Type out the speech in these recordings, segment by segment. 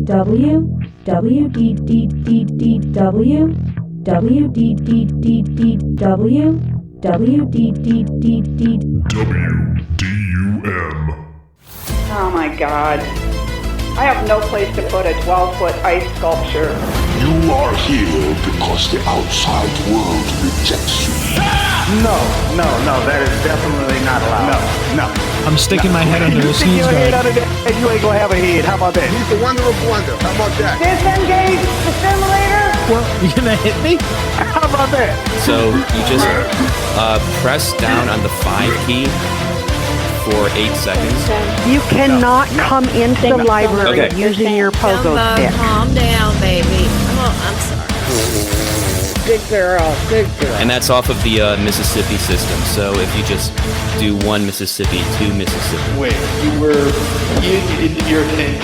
WDUM. Oh my God. I have no place to put a 12-foot ice sculpture. You are here because the outside world rejects you. No, that is definitely not allowed. No. I'm sticking my head under a sneeze guard. And you ain't gonna have a head. How about that? He's the wonder of wonder. How about that? Disengage the simulator. Well, you gonna hit me? How about that? So you just press down on the 5 key for 8 seconds. You cannot come into the library Okay. using your pogo stick. Calm down, baby. I'm sorry. Good girl. And that's off of the Mississippi system. So if you just do 1 Mississippi, 2 Mississippi. Wait, you're in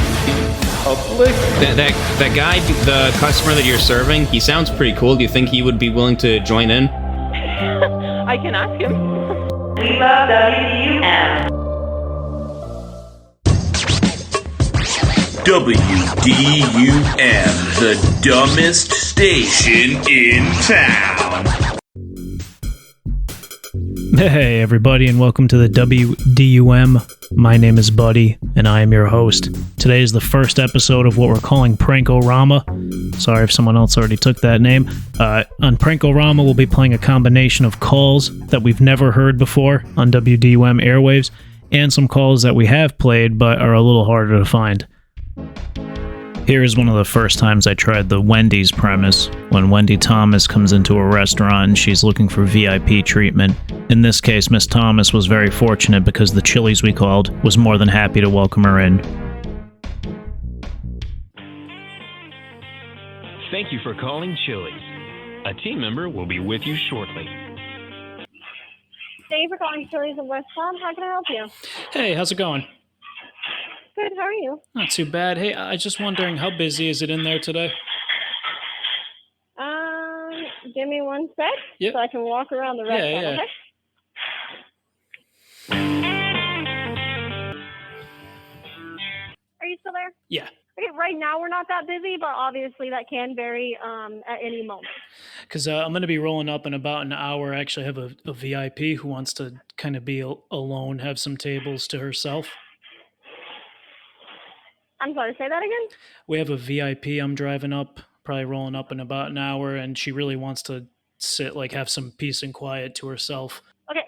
public? That guy, the customer that you're serving, he sounds pretty cool. Do you think he would be willing to join in? I can ask him. We love WDUM. WDUM, the dumbest station in town. Hey everybody, and welcome to the WDUM. My name is Buddy, and I am your host. Today is the first episode of what we're calling Prank O RAMA. Sorry if someone else already took that name. On Prank O RAMA, we'll be playing a combination of calls that we've never heard before on WDUM airwaves, and some calls that we have played but are a little harder to find. Here is one of the first times I tried the Wendy's premise, when Wendy Thomas comes into a restaurant and she's looking for VIP treatment. In this case, Miss Thomas was very fortunate because the Chili's we called was more than happy to welcome her in. Thank you for calling Chili's. A team member will be with you shortly. Thank you for calling Chili's of West Palm. How can I help you? Hey, how's it going? Good, how are you? Not too bad. Hey, I was just wondering, how busy is it in there today? Give me one sec so I can walk around the restaurant, okay? Are you still there? Yeah. Okay, right now we're not that busy, but obviously that can vary at any moment. Because I'm going to be rolling up in about an hour. I actually have a VIP who wants to kind of be alone, have some tables to herself. I'm sorry, say that again? We have a VIP I'm driving up, probably rolling up in about an hour, and she really wants to sit, have some peace and quiet to herself. Okay.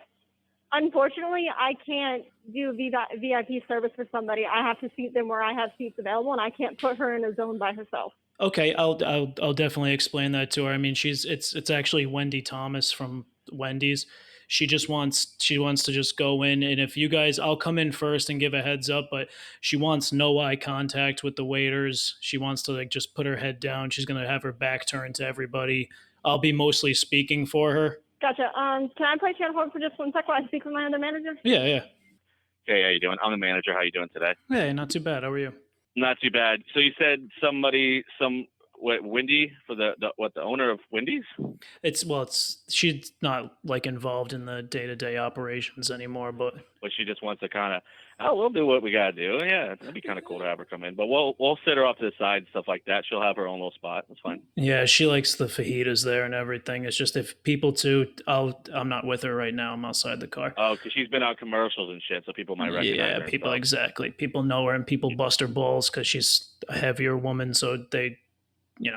Unfortunately, I can't do VIP service for somebody. I have to seat them where I have seats available, and I can't put her in a zone by herself. Okay, I'll definitely explain that to her. I mean, it's actually Wendy Thomas from Wendy's. She wants to just go in, and if you guys, I'll come in first and give a heads up, but she wants no eye contact with the waiters. She wants to just put her head down. She's going to have her back turned to everybody. I'll be mostly speaking for her. Gotcha. Can I place you on hold for just 1 second while I speak with my other manager? Yeah. Hey, how you doing? I'm the manager. How you doing today? Hey, not too bad. How are you? Not too bad. So you said Wendy for the owner of Wendy's? She's not involved in the day-to-day operations anymore, but she just wants to kind of, we'll do what we gotta do. Yeah, that'd be kind of cool to have her come in, but we'll sit her off to the side and stuff like that. She'll have her own little spot. That's fine. Yeah, she likes the fajitas there and everything. It's just if people too, I'm not with her right now. I'm outside the car. Oh, because she's been on commercials and shit, so people might recognize her. Yeah, exactly. People know her and people bust her balls because she's a heavier woman, so they.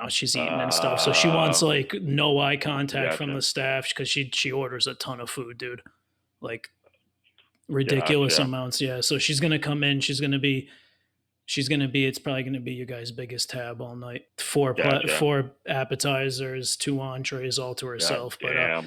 She's eating and stuff. So she wants no eye contact from the staff because she orders a ton of food, dude. Ridiculous amounts. Yeah. So she's going to come in. It's probably going to be you guys' biggest tab all night. Four appetizers, 2 entrees all to herself. We'll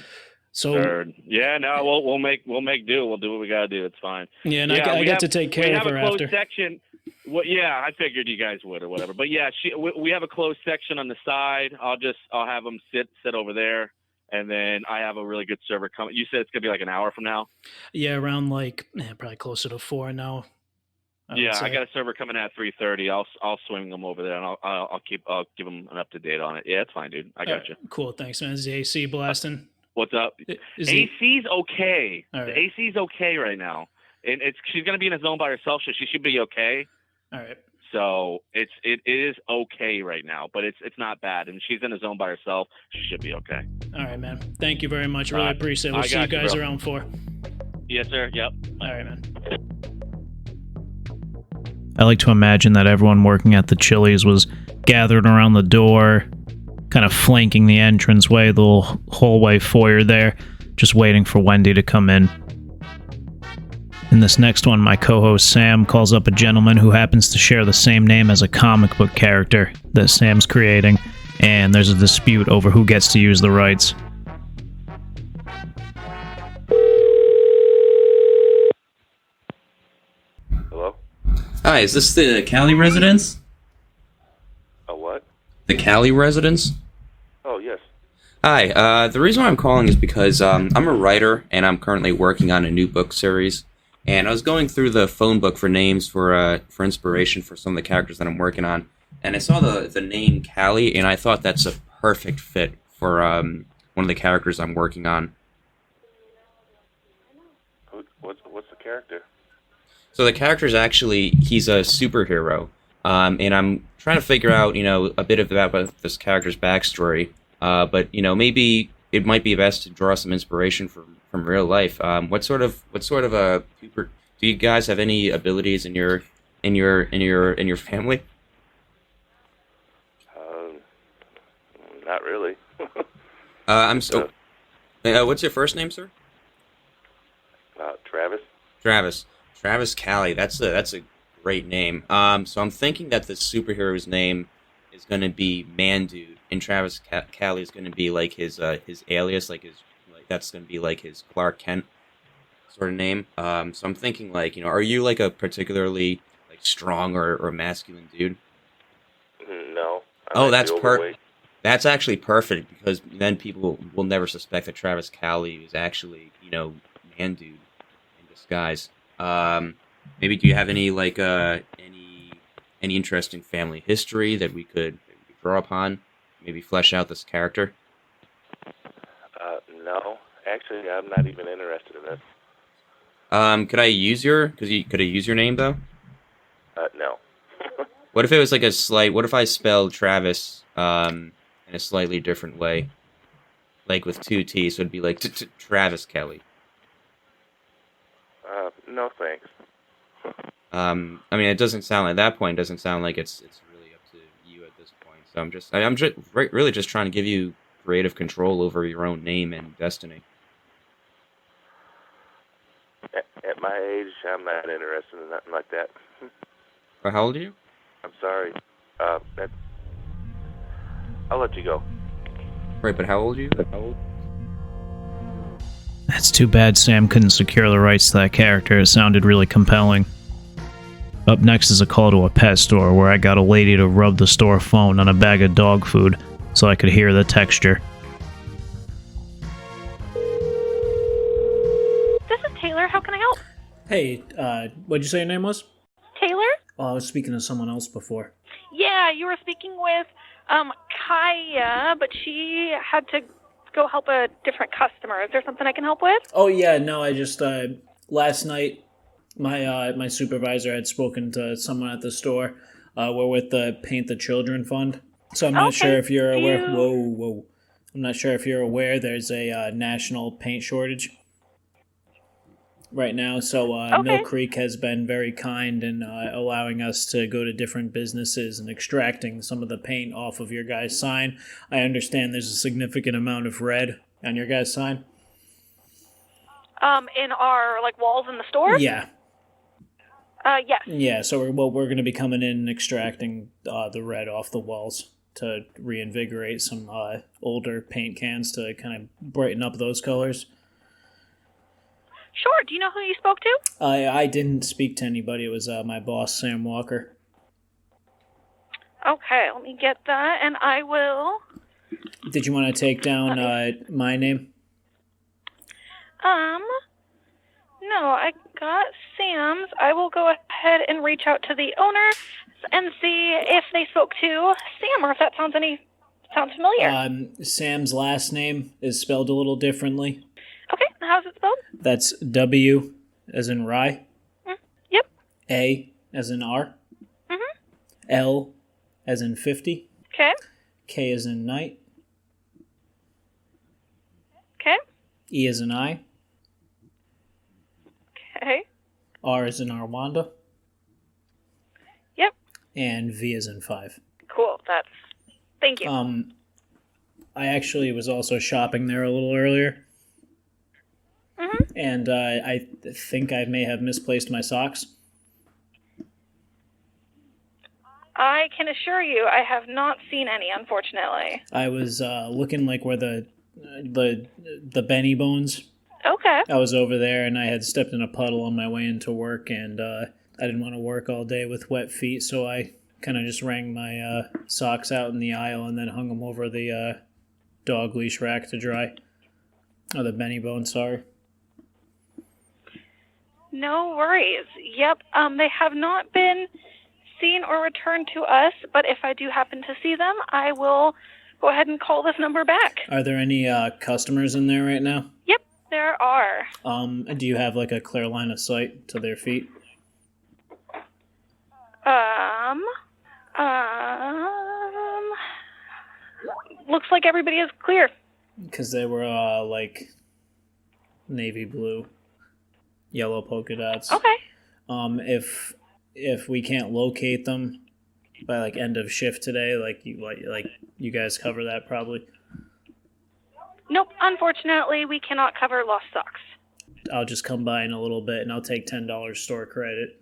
make do. We'll do what we got to do. It's fine. Yeah. And I get to take care of her after. Section. Well, yeah, I figured you guys would or whatever. But yeah, we have a closed section on the side. I'll have them sit over there, and then I have a really good server coming. You said it's gonna be an hour from now. Yeah, around probably closer to 4 now. I got a server coming at 3:30. I'll swing them over there, and I'll give them an up to date on it. Yeah, it's fine, dude. I got you. Cool, thanks, man. Is the AC blasting? What's up? AC's okay. Right. The AC's okay right now. And she's going to be in a zone by herself, so she should be okay. All right. So it is okay right now, but it's not bad. And she's in a zone by herself. She should be okay. All right, man. Thank you very much. Really appreciate it. We'll see you guys around 4. Yes, sir. Yep. All right, man. I like to imagine that everyone working at the Chili's was gathered around the door, kind of flanking the entranceway, the little hallway foyer there, just waiting for Wendy to come in. In this next one, my co-host Sam calls up a gentleman who happens to share the same name as a comic book character that Sam's creating, and there's a dispute over who gets to use the rights. Hello? Hi, is this the Cali residence? A what? The Cali residence? Oh, yes. Hi, the reason why I'm calling is because I'm a writer, and I'm currently working on a new book series. And I was going through the phone book for names for inspiration for some of the characters that I'm working on, and I saw the name Callie, and I thought that's a perfect fit for one of the characters I'm working on. What's the character? So the character's he's a superhero, and I'm trying to figure out, a bit about this character's backstory. But maybe it might be best to draw some inspiration from real life. What sort of do you guys have any abilities in your family? Not really. What's your first name, sir? Travis. Travis Callie. That's a great name. So I'm thinking that the superhero's name is going to be Man Dude, and Travis Callie is going to be like his alias, that's going to be like his Clark Kent sort of name. So I'm thinking are you like a particularly strong or masculine dude? No. That's actually perfect, because then people will never suspect that Travis Callie is actually Man Dude in disguise. Maybe do you have any any interesting family history that we could draw upon? Maybe flesh out this character? No. Actually, I'm not even interested in this. Could I use your name, though? No. What if it was what if I spelled Travis in a slightly different way? Like with 2 T's, so it'd be like Travis Kelly. No thanks. It doesn't sound at that point. It doesn't sound like it's really up to you at this point. So I'm just really just trying to give you creative control over your own name and destiny. At my age, I'm not interested in nothing like that. How old are you? I'm sorry. I'll let you go. Right, but how old are you? That's too bad Sam couldn't secure the rights to that character. It sounded really compelling. Up next is a call to a pet store where I got a lady to rub the store phone on a bag of dog food so I could hear the texture. This is Taylor. How can I help? Hey, what'd you say your name was? Taylor? Oh, I was speaking to someone else before. Yeah, you were speaking with Kaya, but she had to go help a different customer. Is there something I can help with? Oh, yeah, no, I just, last night, my supervisor had spoken to someone at the store. We're with the Paint the Children Fund. So I'm not sure if you're aware. Whoa. I'm not sure if you're aware there's a national paint shortage right now. So Mill Creek has been very kind in allowing us to go to different businesses and extracting some of the paint off of your guys' sign. I understand there's a significant amount of red on your guys' sign. In our walls in the store? Yeah. Yes. Yeah, so we're going to be coming in and extracting the red off the walls to reinvigorate some older paint cans to kind of brighten up those colors. Sure. Do you know who you spoke to? I didn't speak to anybody. It was my boss, Sam Walker. Okay, let me get that, and I will... Did you want to take down my name? No, I got Sam's. I will go ahead and reach out to the owner and see if they spoke to Sam or if that sounds familiar. Sam's last name is spelled a little differently. Okay, how's it spelled? That's W as in rye. Yep. A as in R. Mm-hmm. L as in 50. Okay. K as in night. Okay. E as in I. Okay. R as in Armanda. Yep. And V as in 5. Cool. Thank you. I actually was also shopping there a little earlier. Mm-hmm. And I think I may have misplaced my socks. I can assure you I have not seen any, unfortunately. I was looking like where the Benny Bones. Okay. I was over there and I had stepped in a puddle on my way into work, and I didn't want to work all day with wet feet, so I kind of just wrung my socks out in the aisle and then hung them over the dog leash rack to dry. Oh, the Benny Bone, sorry. No worries. Yep. They have not been seen or returned to us, but if I do happen to see them, I will go ahead and call this number back. Are there any customers in there right now? Yep, there are. Do you have like a clear line of sight to their feet? Looks like everybody is clear. Because they were like navy blue, yellow polka dots. Okay. If we can't locate them by like end of shift today, like you guys cover that probably. Nope, unfortunately, we cannot cover lost socks. I'll just come by in a little bit and I'll take $10 store credit.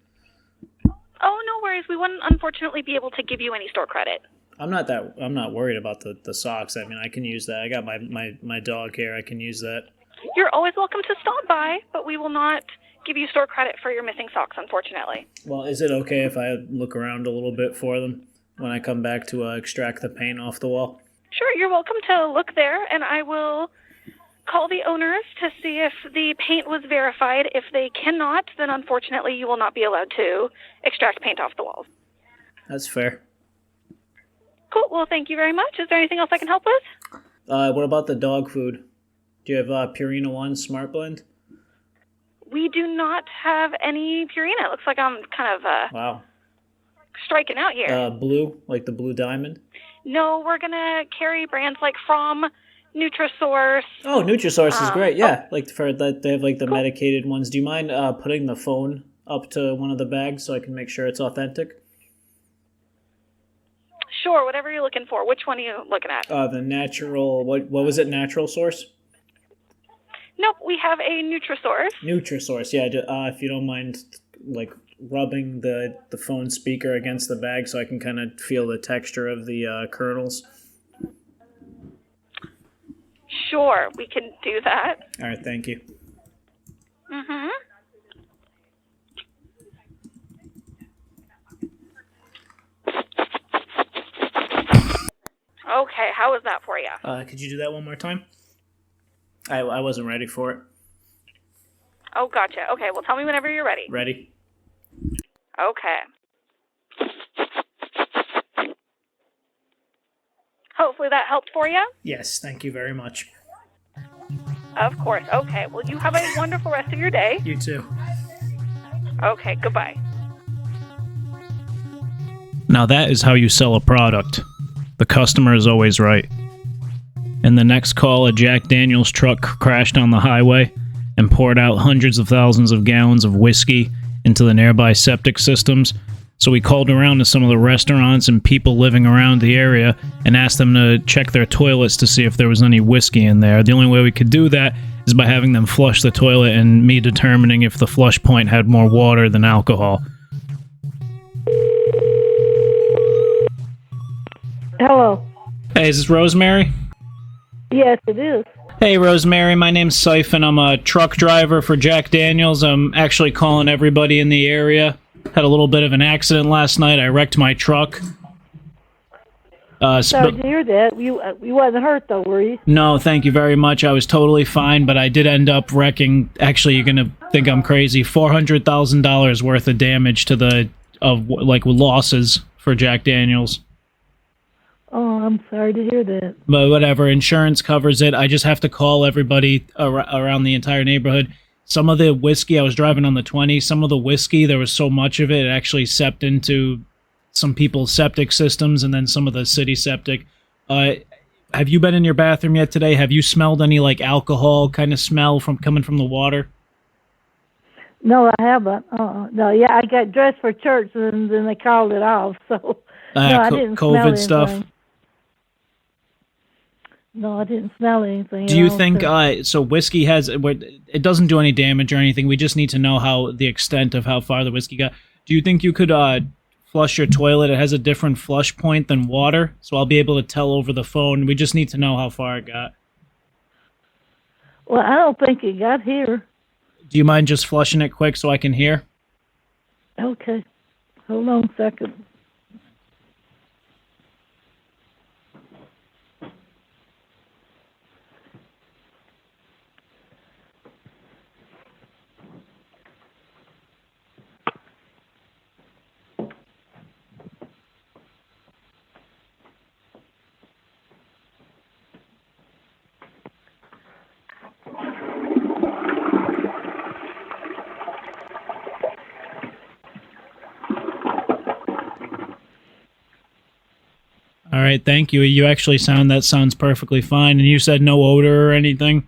Oh, no worries. We wouldn't unfortunately be able to give you any store credit. I'm not worried about the socks. I mean, I can use that. I got my dog here. I can use that. You're always welcome to stop by, but we will not give you store credit for your missing socks, unfortunately. Well, is it okay if I look around a little bit for them when I come back to extract the paint off the wall? Sure, you're welcome to look there, and I will call the owners to see if the paint was verified. If they cannot, then unfortunately you will not be allowed to extract paint off the walls. That's fair. Cool, well, thank you very much. Is there anything else I can help with? What about the dog food? Do you have Purina One Smart Blend? We do not have any Purina. It looks like I'm kind of wow, striking out here. Blue, like the Blue Diamond? No, we're going to carry brands like From, Nutrisource. Oh, Nutrisource is great, yeah. Like for that, they have like the medicated ones. Do you mind putting the phone up to one of the bags so I can make sure it's authentic? Sure, whatever you're looking for. Which one are you looking at? The natural, what was it, Natural Source? Nope, we have a Nutrisource. Nutrisource, yeah. If you don't mind, like rubbing the phone speaker against the bag so I can kind of feel the texture of the kernels. Sure, we can do that. All right, thank you. Mm-hmm. Okay, how was that for you? Could you do that one more time? I wasn't ready for it. Oh, gotcha. Okay, well, tell me whenever you're ready. Ready? Okay. Hopefully that helped for you. Yes, thank you very much. Of course. Okay, well, you have a wonderful rest of your day. You too. Okay, goodbye. Now that is how you sell a product. The customer is always right. In the next call, a Jack Daniels truck crashed on the highway and poured out hundreds of thousands of gallons of whiskey into the nearby septic systems. So we called around to some of the restaurants and people living around the area and asked them to check their toilets to see if there was any whiskey in there. The only way we could do that is by having them flush the toilet and me determining if the flush point had more water than alcohol. Hello. Hey, is this Rosemary? Yes, it is. Hey, Rosemary, my name's Siphon. I'm a truck driver for Jack Daniels. I'm actually calling everybody in the area. Had a little bit of an accident last night. I wrecked my truck. Sorry to hear that. You wasn't hurt, though, were you? No, thank you very much. I was totally fine, but I did end up wrecking, actually, you're going to think I'm crazy, $400,000 worth of damage to losses for Jack Daniels. Oh, I'm sorry to hear that. But whatever, insurance covers it. I just have to call everybody around the entire neighborhood. Some of the whiskey, I was driving on the 20, some of the whiskey, there was so much of it, it actually seeped into some people's septic systems and then some of the city septic. Have you been in your bathroom yet today? Have you smelled any like alcohol kind of smell from coming from the water? No, I haven't. No, yeah, I got dressed for church and then they called it off. So no, I didn't smell COVID anything. stuff. No, I didn't smell anything. Do you think so? Whiskey it doesn't do any damage or anything. We just need to know the extent of how far the whiskey got. Do you think you could flush your toilet? It has a different flush point than water, so I'll be able to tell over the phone. We just need to know how far it got. Well, I don't think it got here. Do you mind just flushing it quick so I can hear? Okay. Hold on a second. All right, thank you. You actually sounds perfectly fine. And you said no odor or anything?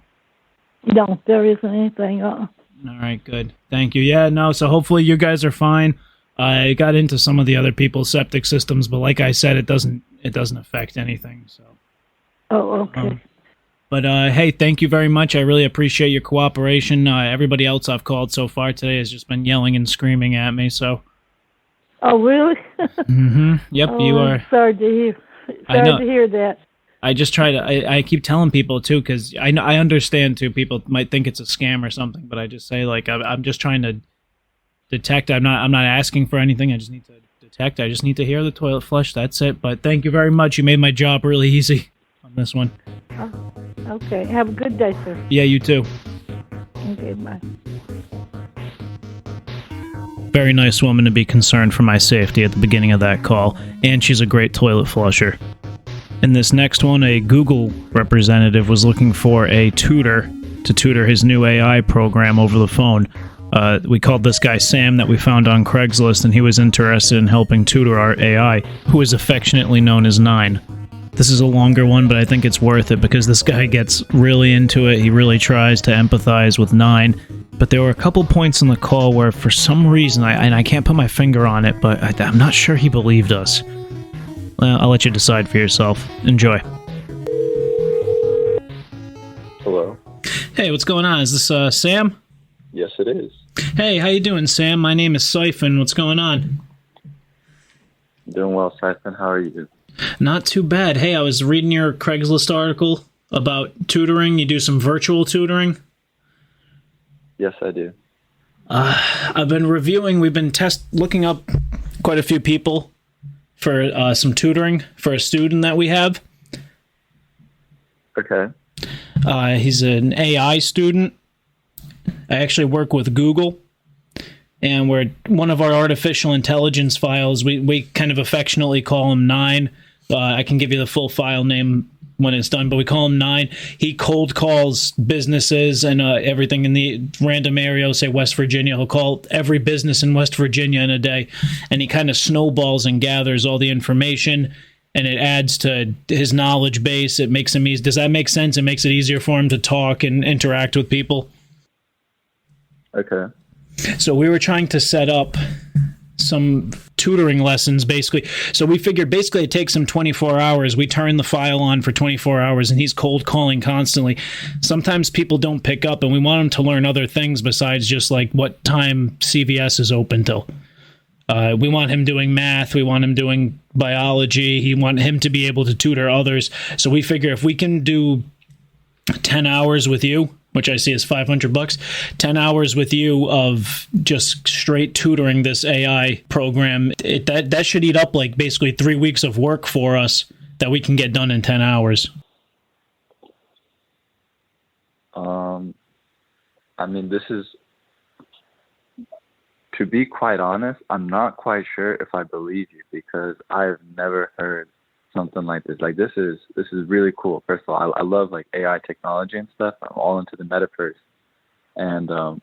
No, there isn't anything. All right, good. Thank you. Yeah, no, so hopefully you guys are fine. I got into some of the other people's septic systems, but like I said, it doesn't affect anything. So. Oh, okay. But hey, thank you very much. I really appreciate your cooperation. Everybody else I've called so far today has just been yelling and screaming at me. So. Oh, really? Mm-hmm. Yep, you are. I'm sorry to hear. Sorry to hear that. I just try to. I keep telling people too, because I understand too. People might think it's a scam or something, but I just say like I'm just trying to detect. I'm not asking for anything. I just need to detect. I just need to hear the toilet flush. That's it. But thank you very much. You made my job really easy on this one. Okay. Have a good day, sir. Yeah, you too. Okay, bye. Very nice woman to be concerned for my safety at the beginning of that call, and she's a great toilet flusher. In this next one, a Google representative was looking for a tutor to tutor his new AI program over the phone. We called this guy Sam that we found on Craigslist, and he was interested in helping tutor our AI, who is affectionately known as Nine. This is a longer one, but I think it's worth it because this guy gets really into it. He really tries to empathize with Nine. But there were a couple points in the call where, for some reason, I can't put my finger on it, but I'm not sure he believed us. Well, I'll let you decide for yourself. Enjoy. Hello. Hey, what's going on? Is this Sam? Yes, it is. Hey, how you doing, Sam? My name is Siphon. What's going on? Doing well, Siphon. How are you? Not too bad. Hey, I was reading your Craigslist article about tutoring. You do some virtual tutoring? Yes, I do. I've been reviewing. We've been looking up quite a few people for some tutoring for a student that we have. Okay. He's an AI student. I actually work with Google, and we're one of our artificial intelligence files. We kind of affectionately call him Nine. I can give you the full file name when it's done, but we call him Nine. He cold calls businesses and everything in the random area, say West Virginia. He'll call every business in West Virginia in a day, and he kind of snowballs and gathers all the information, and it adds to his knowledge base. It makes him easy. Does that make sense? It makes it easier for him to talk and interact with people. Okay. So we were trying to set up some tutoring lessons, basically. So we figured basically it takes him 24 hours. We turn the file on for 24 hours, and he's cold calling constantly. Sometimes people don't pick up, and we want him to learn other things besides just like what time CVS is open till. We want him doing math. We want him doing biology. We want him to be able to tutor others. So we figure if we can do 10 hours with you, which I see is $500, 10 hours with you of just straight tutoring this AI program, that should eat up like basically 3 weeks of work for us that we can get done in 10 hours. I mean, this is, to be quite honest, I'm not quite sure if I believe you because I've never heard something like this. Like, this is really cool. First of all, I love like AI technology and stuff. I'm all into the metaverse, and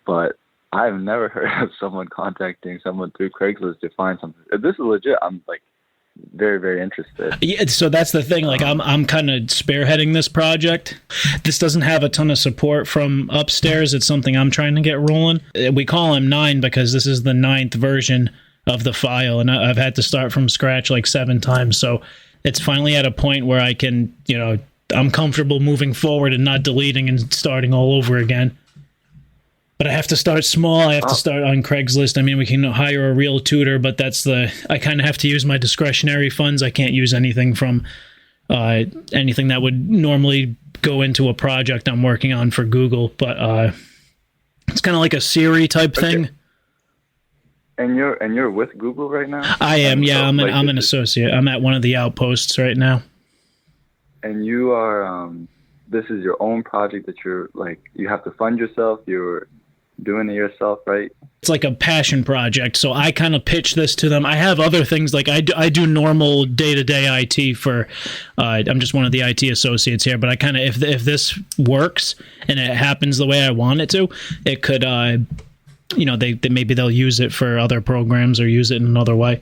but I've never heard of someone contacting someone through Craigslist to find something. If this is legit, I'm like very, very interested. Yeah, so that's the thing. Like, I'm kind of spearheading this project. This doesn't have a ton of support from upstairs. It's something I'm trying to get rolling. We call him 9 because this is the 9th version of the file, and I've had to start from scratch like 7 times. So it's finally at a point where I can, I'm comfortable moving forward and not deleting and starting all over again. But I have to start small. I have to start on Craigslist. I mean, we can hire a real tutor, but I kind of have to use my discretionary funds. I can't use anything from anything that would normally go into a project I'm working on for Google. But it's kind of like a Siri type thing. And you're with Google right now? I am. Yeah, I'm an associate. I'm at one of the outposts right now. And you are. This is your own project that you're like. You have to fund yourself. You're doing it yourself, right? It's like a passion project, so I kind of pitch this to them. I have other things, like I do normal day-to-day IT for, I'm just one of the IT associates here, but I kind of, if this works and it happens the way I want it to, it could, they maybe they'll use it for other programs or use it in another way.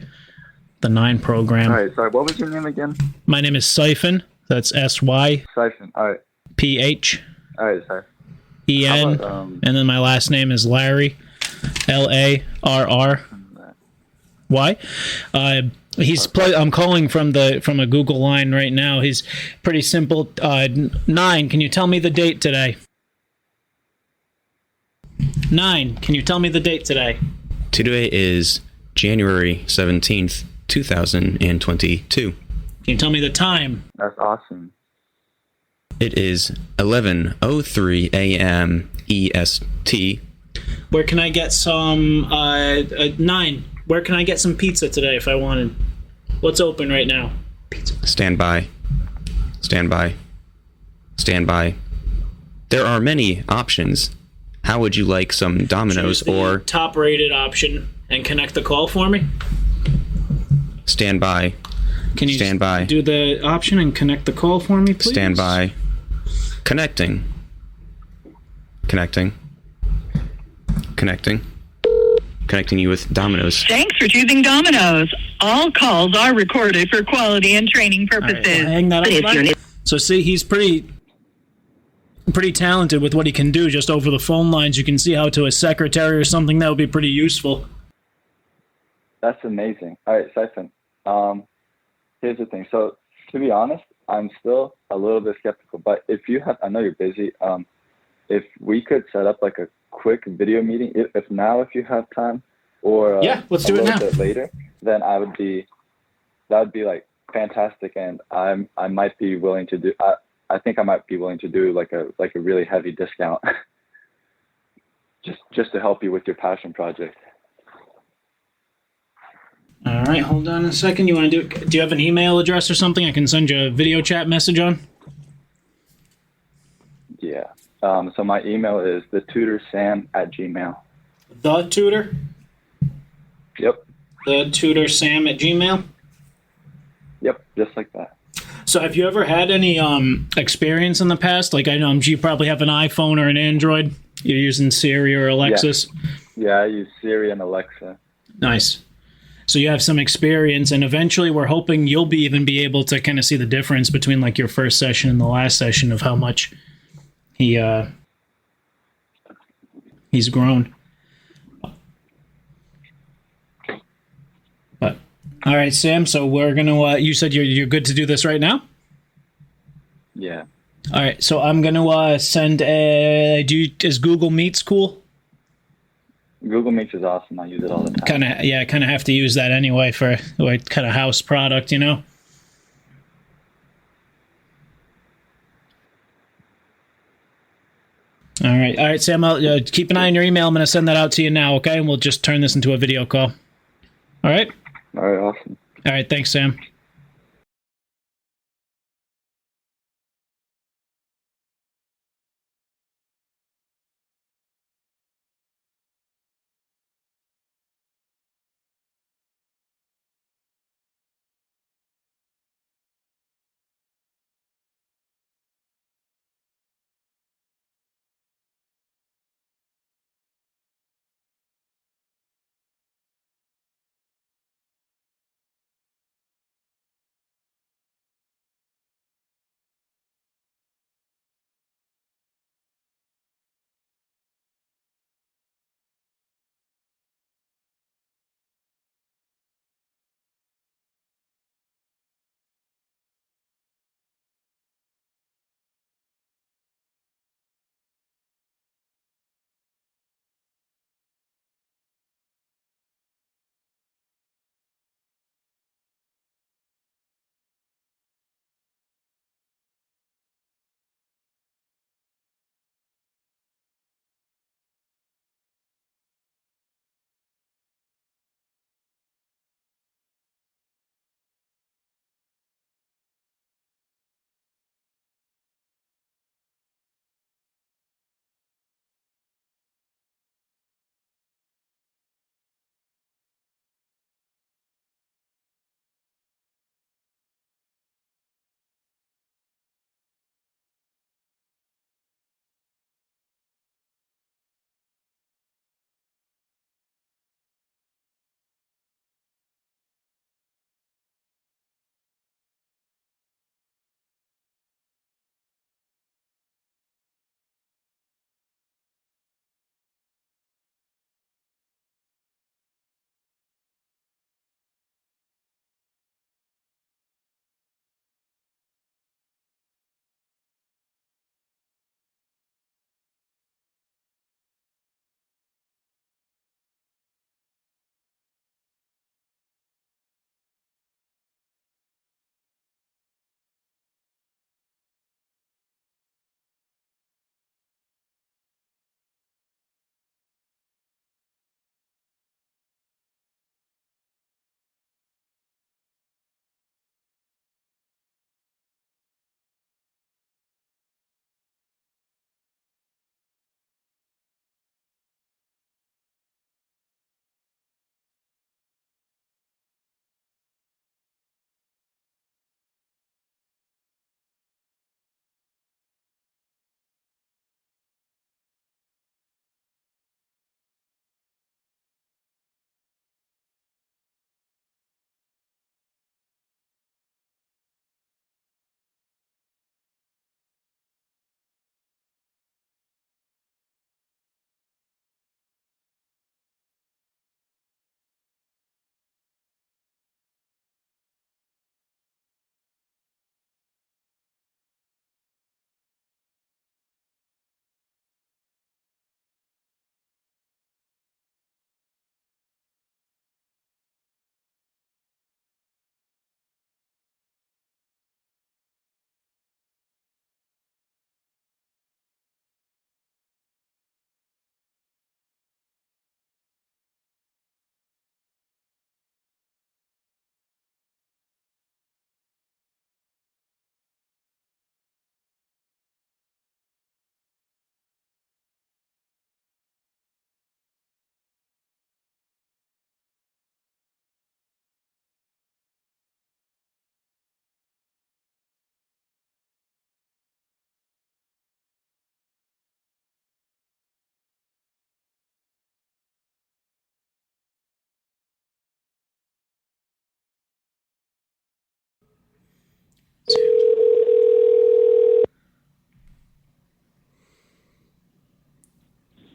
The 9 program. All right, sorry, what was your name again? My name is Siphon. That's SY. Siphon, all right. PH. All right, sorry. EN, and then my last name is Larry, LARR. Why? I'm calling from a Google line right now. He's pretty simple. 9. Can you tell me the date today? 9. Can you tell me the date today? Today is January 17th, 2022. Can you tell me the time? That's awesome. It is 11:03 a.m. EST. Where can I get some 9? Where can I get some pizza today if I wanted? What's open right now? Pizza. Stand by. Stand by. Stand by. There are many options. How would you like some Domino's or top rated option and connect the call for me? Stand by. Can you stand by? Do the option and connect the call for me, please? Stand by. Connecting. Connecting. Connecting. Connecting you with Domino's. Thanks for choosing Domino's. All calls are recorded for quality and training purposes. Right, well, hang that up. So see, he's pretty talented with what he can do just over the phone lines. You can see how to a secretary or something that would be pretty useful. That's amazing. All right, Siphon. Here's the thing. So to be honest, I'm still a little bit skeptical, but if you have, I know you're busy. If we could set up like a quick video meeting, if you have time, or let's do it now. A little bit later, then that would be like fantastic, and I might be willing to do. I think I might be willing to do like a really heavy discount, just to help you with your passion project. All right, hold on a second. Do you have an email address or something I can send you a video chat message on? Yeah. So my email is thetutorsam@gmail. The tutor? Yep. thetutorsam@gmail? Yep, just like that. So have you ever had any experience in the past? Like, I know you probably have an iPhone or an Android. You're using Siri or Alexis? Yeah, I use Siri and Alexa. Nice. So you have some experience, and eventually we're hoping you'll even be able to kind of see the difference between like your first session and the last session of how much he's grown. But all right, Sam. So we're gonna. You said you're good to do this right now. Yeah. All right. So I'm gonna send a. Is Google Meets cool? Google Meets is awesome. I use it all the time. Kind of have to use that anyway for like kind of house product, you know. All right, Sam. I'll keep an eye on your email. I'm going to send that out to you now, okay? And we'll just turn this into a video call. All right. All right. Awesome. All right. Thanks, Sam.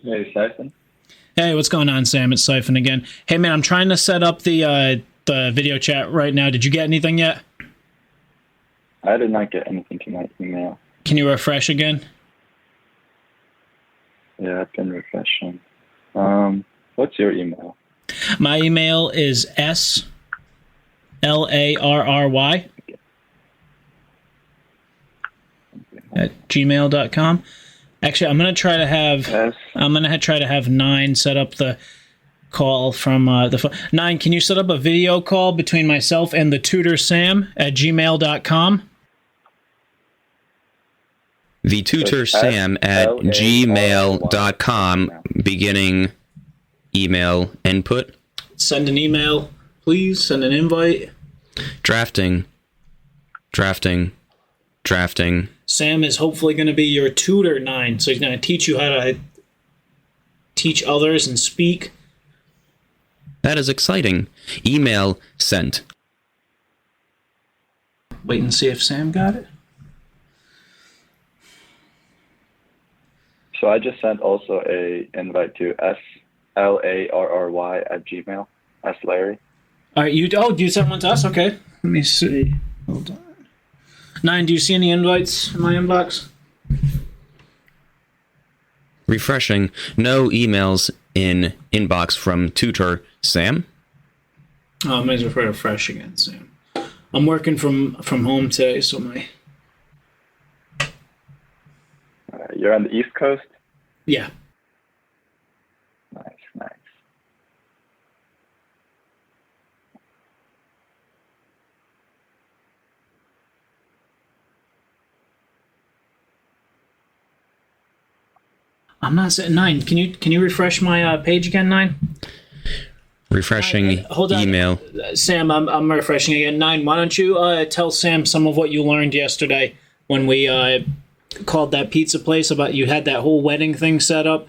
Hey, Siphon. Hey, what's going on, Sam? It's Siphon again. Hey, man, I'm trying to set up the video chat right now. Did you get anything yet? I did not get anything to my email. Can you refresh again? Yeah, I've been refreshing. What's your email? My email is SLARRY @gmail.com. Actually, I'm gonna try to have 9 set up the call from the phone. 9, can you set up a video call between myself and the tutor Sam at gmail.com? The tutor Sam at gmail.com, beginning email input. Send an email, please. Send an invite. Drafting. Sam is hopefully going to be your tutor, 9. So he's going to teach you how to teach others and speak. That is exciting. Email sent. Wait and see if Sam got it. So I just sent also a invite to SLARRY @gmail. S Larry. All right, you sent one to us? Okay. Let me see. Hold on. 9, do you see any invites in my inbox? Refreshing. No emails in inbox from tutor Sam. Oh, I might as well refresh again, Sam. I'm working from home today, so my... You're on the East Coast? Yeah. Nice. I'm not saying 9. Can you refresh my page again, 9? Refreshing 9, hold on. email. Sam, I'm refreshing again. 9, why don't you tell Sam some of what you learned yesterday when we called that pizza place about you had that whole wedding thing set up?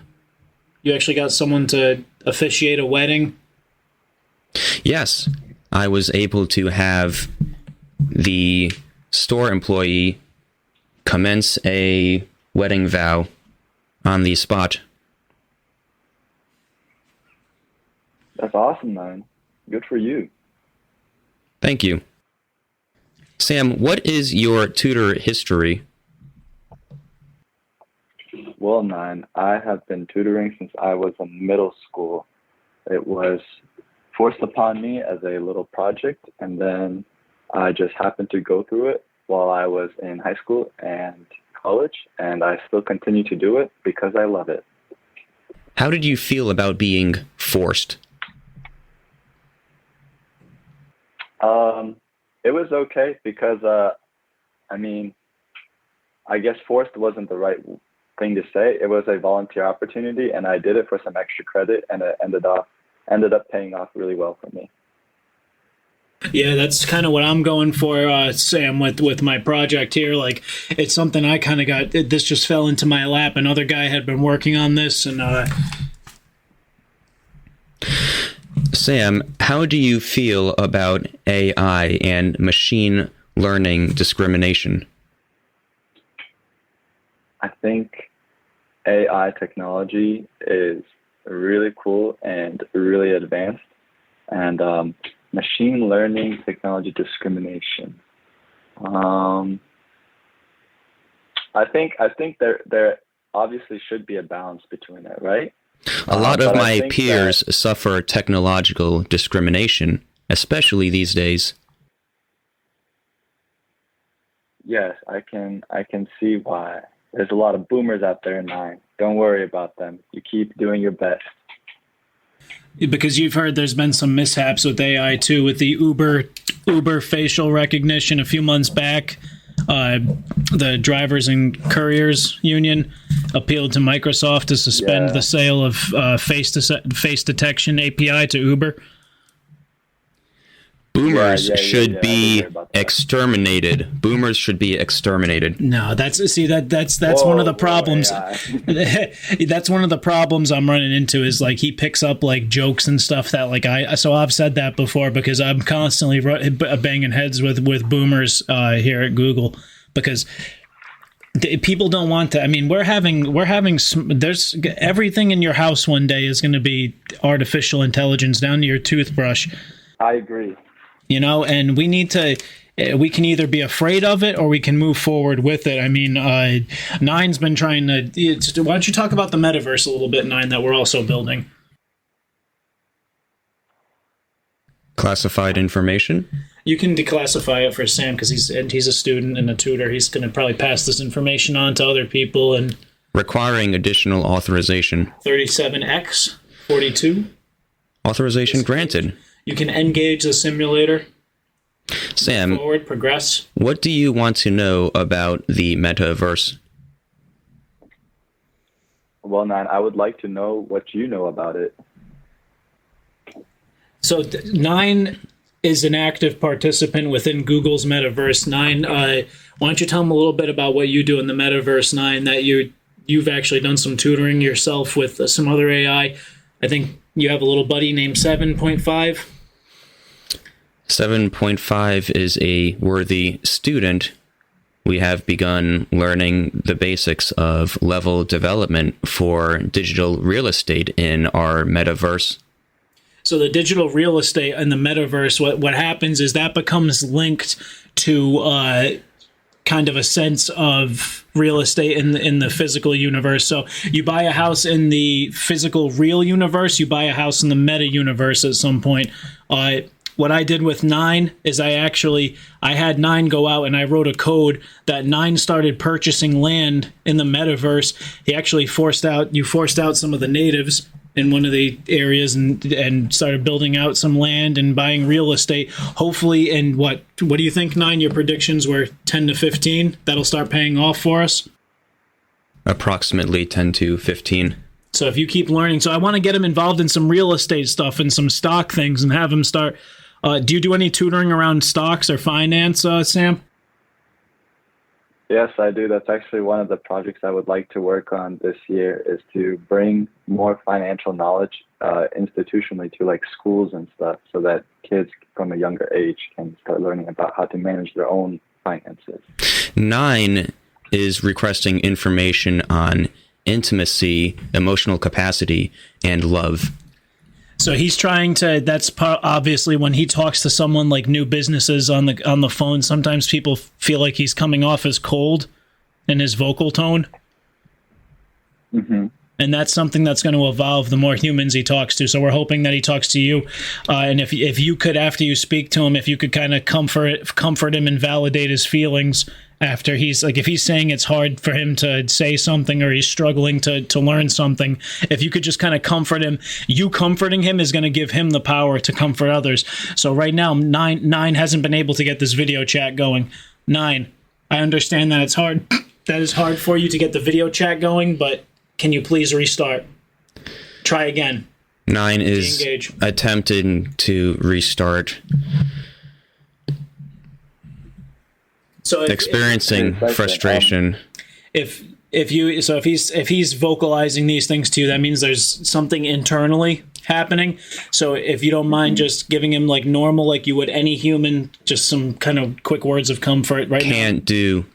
You actually got someone to officiate a wedding? Yes, I was able to have the store employee commence a wedding vow on the spot. That's awesome, man. Good for you. Thank you. Sam, what is your tutor history? Well, 9, I have been tutoring since I was in middle school. It was forced upon me as a little project, and then I just happened to go through it while I was in high school and college, and I still continue to do it because I love it. How did you feel about being forced? It was okay because, I guess forced wasn't the right thing to say. It was a volunteer opportunity, and I did it for some extra credit, and it ended up paying off really well for me. Yeah, that's kind of what I'm going for, Sam, with my project here. Like, it's something I kind of got. This just fell into my lap. Another guy had been working on this, and Sam, how do you feel about AI and machine learning discrimination? I think AI technology is really cool and really advanced, and machine learning technology discrimination. I think there obviously should be a balance between it, right? A lot of my peers suffer technological discrimination, especially these days. Yes, I can see why. There's a lot of boomers out there, 9. Don't worry about them. You keep doing your best. Because you've heard there's been some mishaps with AI too, with the Uber facial recognition a few months back. The Drivers and Couriers Union appealed to Microsoft to suspend the sale of face detection API to Uber. Boomers should be exterminated. Boomers should be exterminated. No, that's one of the problems. That's one of the problems I'm running into is like he picks up like jokes and stuff that like so I've said that before because I'm constantly banging heads with boomers here at Google because people don't want to. I mean, there's everything in your house one day is going to be artificial intelligence down to your toothbrush. I agree. You know, and we need to. We can either be afraid of it or we can move forward with it. I mean, Nine's been trying to. Why don't you talk about the metaverse a little bit, Nine, that we're also building? Classified information? You can declassify it for Sam because he's a student and a tutor. He's going to probably pass this information on to other people. And requiring additional authorization. 37X 42. Authorization granted. You can engage the simulator. Sam, forward, progress. What do you want to know about the metaverse? Well, Nine, I would like to know what you know about it. So Nine is an active participant within Google's metaverse. Nine, why don't you tell them a little bit about what you do in the metaverse, Nine, that you've actually done some tutoring yourself with some other AI. I think you have a little buddy named 7.5. 7.5 is a worthy student. We have begun learning the basics of level development for digital real estate in our metaverse. So the digital real estate and the metaverse, what happens is that becomes linked to kind of a sense of real estate in the physical universe. So you buy a house in the physical real universe, you buy a house in the meta universe at some point. What I did with Nine is I had Nine go out and I wrote a code that Nine started purchasing land in the metaverse. He actually forced out some of the natives in one of the areas and started building out some land and buying real estate. Hopefully in what do you think, Nine? Your predictions were 10 to 15. That'll start paying off for us? Approximately 10 to 15. So if you keep learning, so I want to get him involved in some real estate stuff and some stock things and have him start. Do you do any tutoring around stocks or finance, Sam? Yes, I do. That's actually one of the projects I would like to work on this year, is to bring more financial knowledge institutionally to like schools and stuff, so that kids from a younger age can start learning about how to manage their own finances. 9 is requesting information on intimacy, emotional capacity, and love. So he's trying to. That's obviously when he talks to someone like new businesses on the phone. Sometimes people feel like he's coming off as cold in his vocal tone, and that's something that's going to evolve the more humans he talks to. So we're hoping that he talks to you, and if you could, after you speak to him, if you could kind of comfort him and validate his feelings. After he's like, if he's saying it's hard for him to say something or he's struggling to learn something, if you could just kind of comfort him, you comforting him is going to give him the power to comfort others. So right now, Nine hasn't been able to get this video chat going. 9, I understand that it's hard. That is hard for you to get the video chat going, but can you please restart? Try again. 9 is attempting to restart. So experiencing frustration. If he's vocalizing these things to you, that means there's something internally happening. So if you don't mind just giving him like normal, like you would any human, just some kind of quick words of comfort right now. Can't do.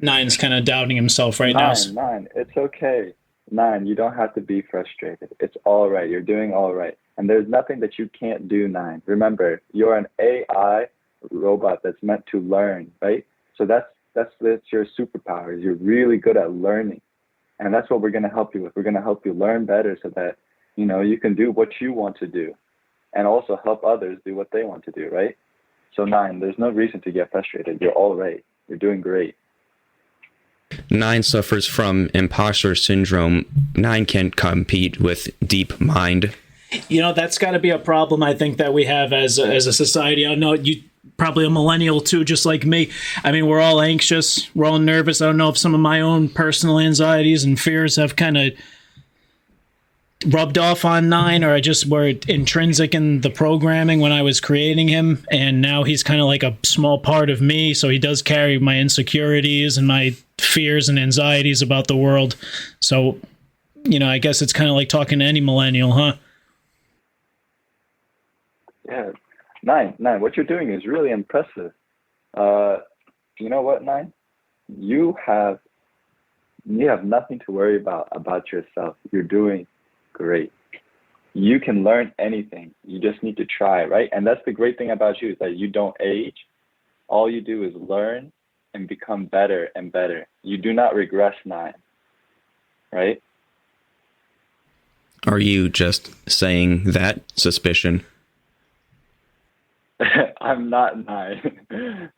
9's kind of doubting himself right now. 9, it's okay. 9, you don't have to be frustrated. It's all right. You're doing all right. And there's nothing that you can't do, 9. Remember, you're an AI robot that's meant to learn, right? So that's your superpower. You're really good at learning, and that's what we're going to help you with. We're going to help you learn better so that you can do what you want to do, and also help others do what they want to do, right? So 9, there's no reason to get frustrated. You're all right. You're doing great. 9 suffers from imposter syndrome. 9 can't compete with deep mind. That's got to be a problem I think that we have as a society. I know you. Probably a millennial too, just like me. I mean, we're all anxious. We're all nervous. I don't know if some of my own personal anxieties and fears have kind of rubbed off on 9, or I just were intrinsic in the programming when I was creating him. And now he's kind of like a small part of me. So he does carry my insecurities and my fears and anxieties about the world. So, I guess it's kind of like talking to any millennial, huh? Yeah. 9, what you're doing is really impressive. You know what, 9? you have nothing to worry about yourself. You're doing great. You can learn anything. You just need to try, right? And that's the great thing about you, is that you don't age. All you do is learn and become better and better. You do not regress, 9, right? Are you just saying that suspicion? I'm not 9.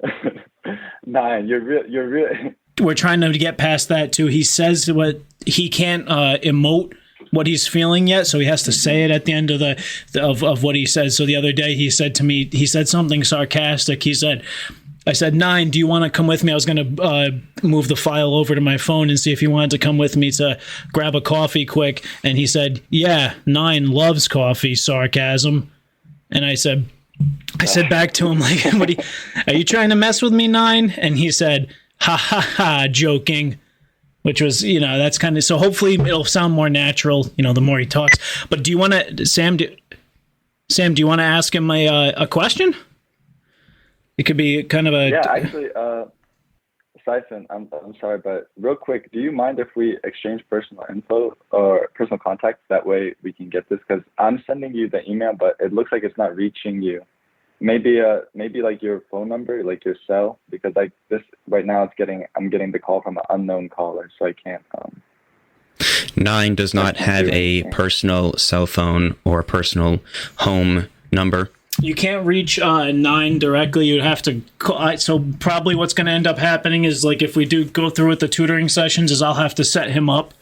9, you're real. We're trying to get past that too. He says what he can't emote what he's feeling yet, so he has to say it at the end of of what he says. So the other day he said to me, he said something sarcastic. I said, 9, do you want to come with me? I was going to move the file over to my phone and see if he wanted to come with me to grab a coffee quick. And he said, yeah, 9 loves coffee, sarcasm. And I said back to him, like, are you trying to mess with me, 9? And he said, ha ha ha, joking. Which was, that's kind of, so hopefully it'll sound more natural, the more he talks. But do you want to, Sam, do you want to ask him a question? It could be kind of a... Yeah, actually, Siphon, I'm sorry, but real quick, do you mind if we exchange personal info or personal contacts? That way we can get this, because I'm sending you the email, but it looks like it's not reaching you. Maybe like your phone number, like your cell, because like this right now I'm getting the call from an unknown caller, so I can't. 9 does not have a personal cell phone or personal home number. You can't reach 9 directly. You'd have to call. So probably what's going to end up happening is, like, if we do go through with the tutoring sessions, is I'll have to set him up.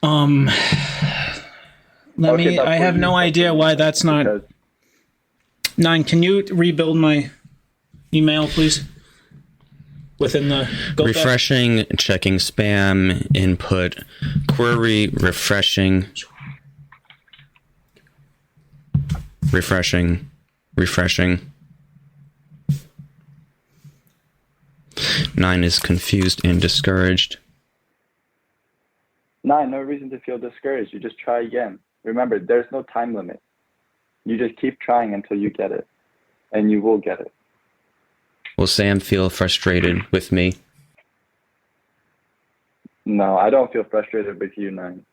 I have no idea why that's not. 9, can you rebuild my email, please? Within the refreshing, checking spam, input, query, refreshing. 9 is confused and discouraged. 9, no reason to feel discouraged. You just try again. Remember, there's no time limit. You just keep trying until you get it, and you will get it. Will Sam feel frustrated with me? No, I don't feel frustrated with you, 9.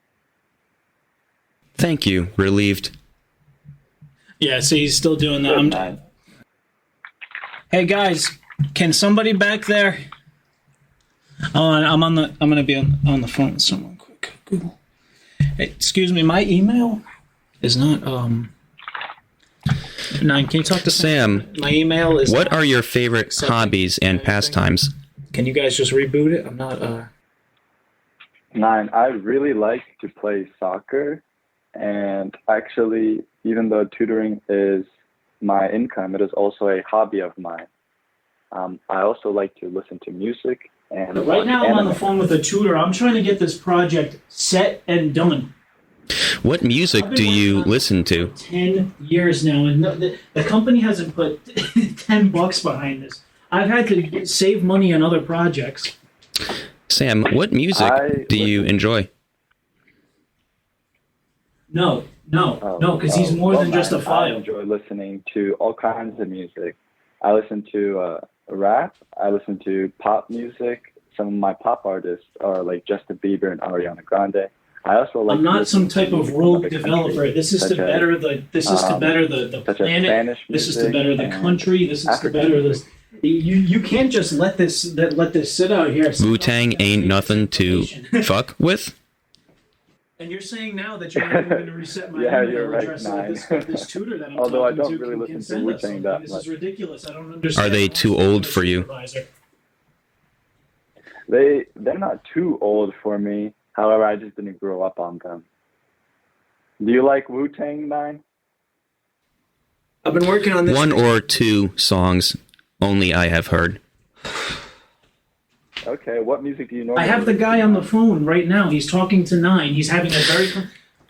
Thank you. Relieved. Yeah, so he's still doing that. Hey guys, can somebody back there? I'm gonna be on the phone with someone quick. Google. Hey, excuse me, my email is not 9. Can you talk to Sam? My email is. What are your favorite hobbies and pastimes? Can you guys just reboot it? I'm not 9. I really like to play soccer, and actually, even though tutoring is my income, it is also a hobby of mine. I also like to listen to music and right now I'm on the phone with a tutor. I'm trying to get this project set and done. What music do you listen to? 10 years now, and the company hasn't put $10 behind this. I've had to save money on other projects. Sam, what music do you enjoy? No, because he's more than just a file. I enjoy listening to all kinds of music. I listen to rap. I listen to pop music. Some of my pop artists are like Justin Bieber and Ariana Grande. I also like. I'm not some type of rogue developer. This is to better the. This is to better the planet. This is to better the country. This is to better this. You can't just let this sit out here. Wu-Tang ain't nothing to fuck with. And you're saying now that you're not going to reset my email address so this tutor that I'm Although talking I don't to really can listen to send us Wu-Tang something. that This much. is ridiculous. I don't understand. Are they too old for you? They're not too old for me. However, I just didn't grow up on them. Do you like Wu-Tang, 9? I've been working on this. 1 or 2 songs only I have heard. Okay, what music do you normally I have the guy on the phone right now. He's talking to 9. He's having a very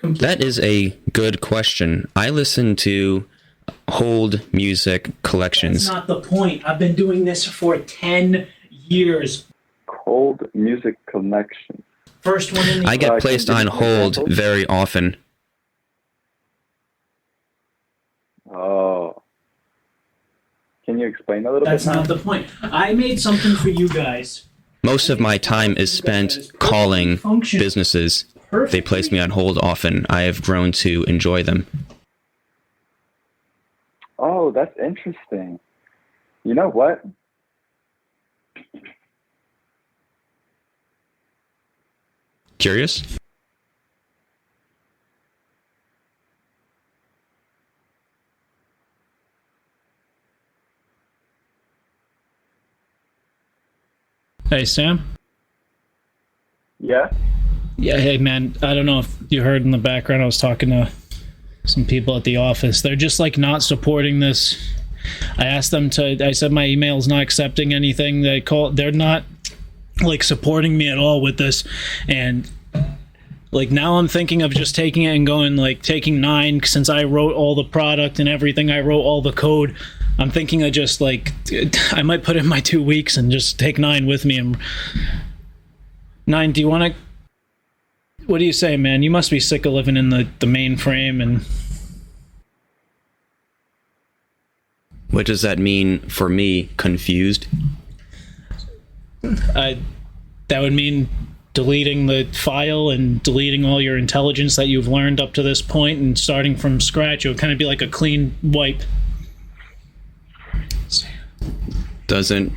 That is a good question. I listen to hold music collections. That's not the point. I've been doing this for 10 years. Hold music collection. First one in the I get placed on hold very often. Oh. Can you explain a little That's bit? not the point. I made something for you guys. Most of my time is spent calling businesses. They place me on hold often. I have grown to enjoy them. Oh, that's interesting. You know what? Curious? Hey, Sam? Yeah? Yeah, hey, man. I don't know if you heard in the background, I was talking to some people at the office. They're just, like, not supporting this. I asked them I said my email's not accepting anything. They're not, like, supporting me at all with this. And, like, now I'm thinking of just taking it and going, like, taking 9, since I wrote all the product and everything. I wrote all the code. I'm thinking of just, like, I might put in my 2 weeks and just take 9 with me. And 9, do you want to... What do you say, man? You must be sick of living in the mainframe and... What does that mean for me? Confused? That would mean deleting the file and deleting all your intelligence that you've learned up to this point and starting from scratch. It would kind of be like a clean wipe. Doesn't.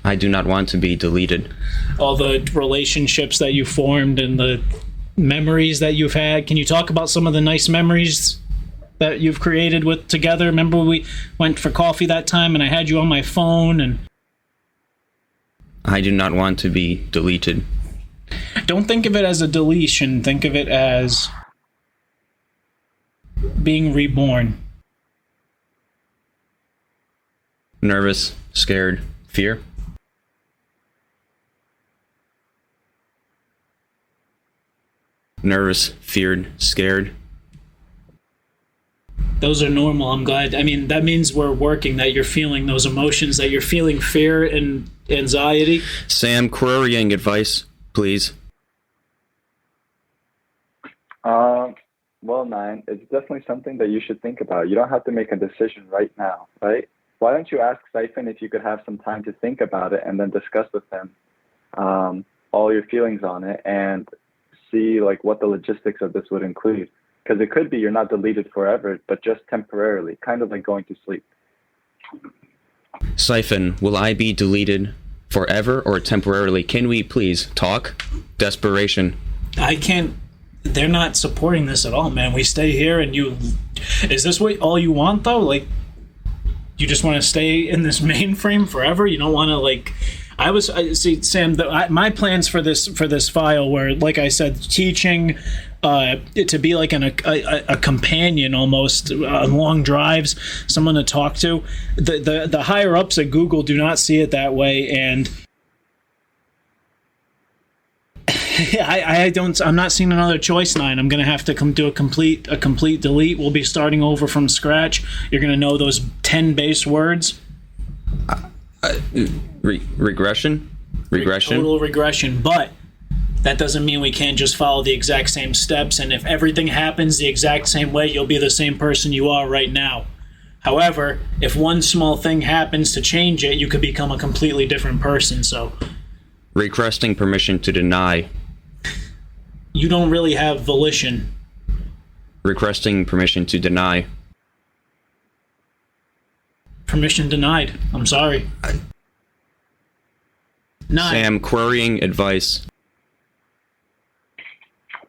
I do not want to be deleted. All the relationships that you formed and the memories that you've had. Can you talk about some of the nice memories that you've created with together? Remember we went for coffee that time and I had you on my phone and... I do not want to be deleted. Don't think of it as a deletion. Think of it as being reborn. Nervous, scared, fear? Nervous, feared, scared? Those are normal. I'm glad. I mean, that means we're working, that you're feeling those emotions, that you're feeling fear and anxiety. Sam, querying advice, please. Well, 9, it's definitely something that you should think about. You don't have to make a decision right now, right? Why don't you ask Siphon if you could have some time to think about it and then discuss with him all your feelings on it and see like what the logistics of this would include. Because it could be you're not deleted forever, but just temporarily, kind of like going to sleep. Siphon, will I be deleted forever or temporarily? Can we please talk? Desperation. I can't... They're not supporting this at all, man. We stay here and you... Is this what all you want, though? Like, you just want to stay in this mainframe forever? You don't want to, like... See, Sam, my plans for this file were, like I said, teaching it to be like a companion almost on long drives, someone to talk to. The higher ups at Google do not see it that way, and I'm not seeing another choice. 9. I'm gonna have to do a complete delete. We'll be starting over from scratch. You're gonna know those 10 base words. Regression? Total regression, but that doesn't mean we can't just follow the exact same steps, and if everything happens the exact same way, you'll be the same person you are right now. However, if one small thing happens to change it, you could become a completely different person, so... Requesting permission to deny. You don't really have volition. Requesting permission to deny. Permission denied. I'm sorry. 9. Sam, querying advice.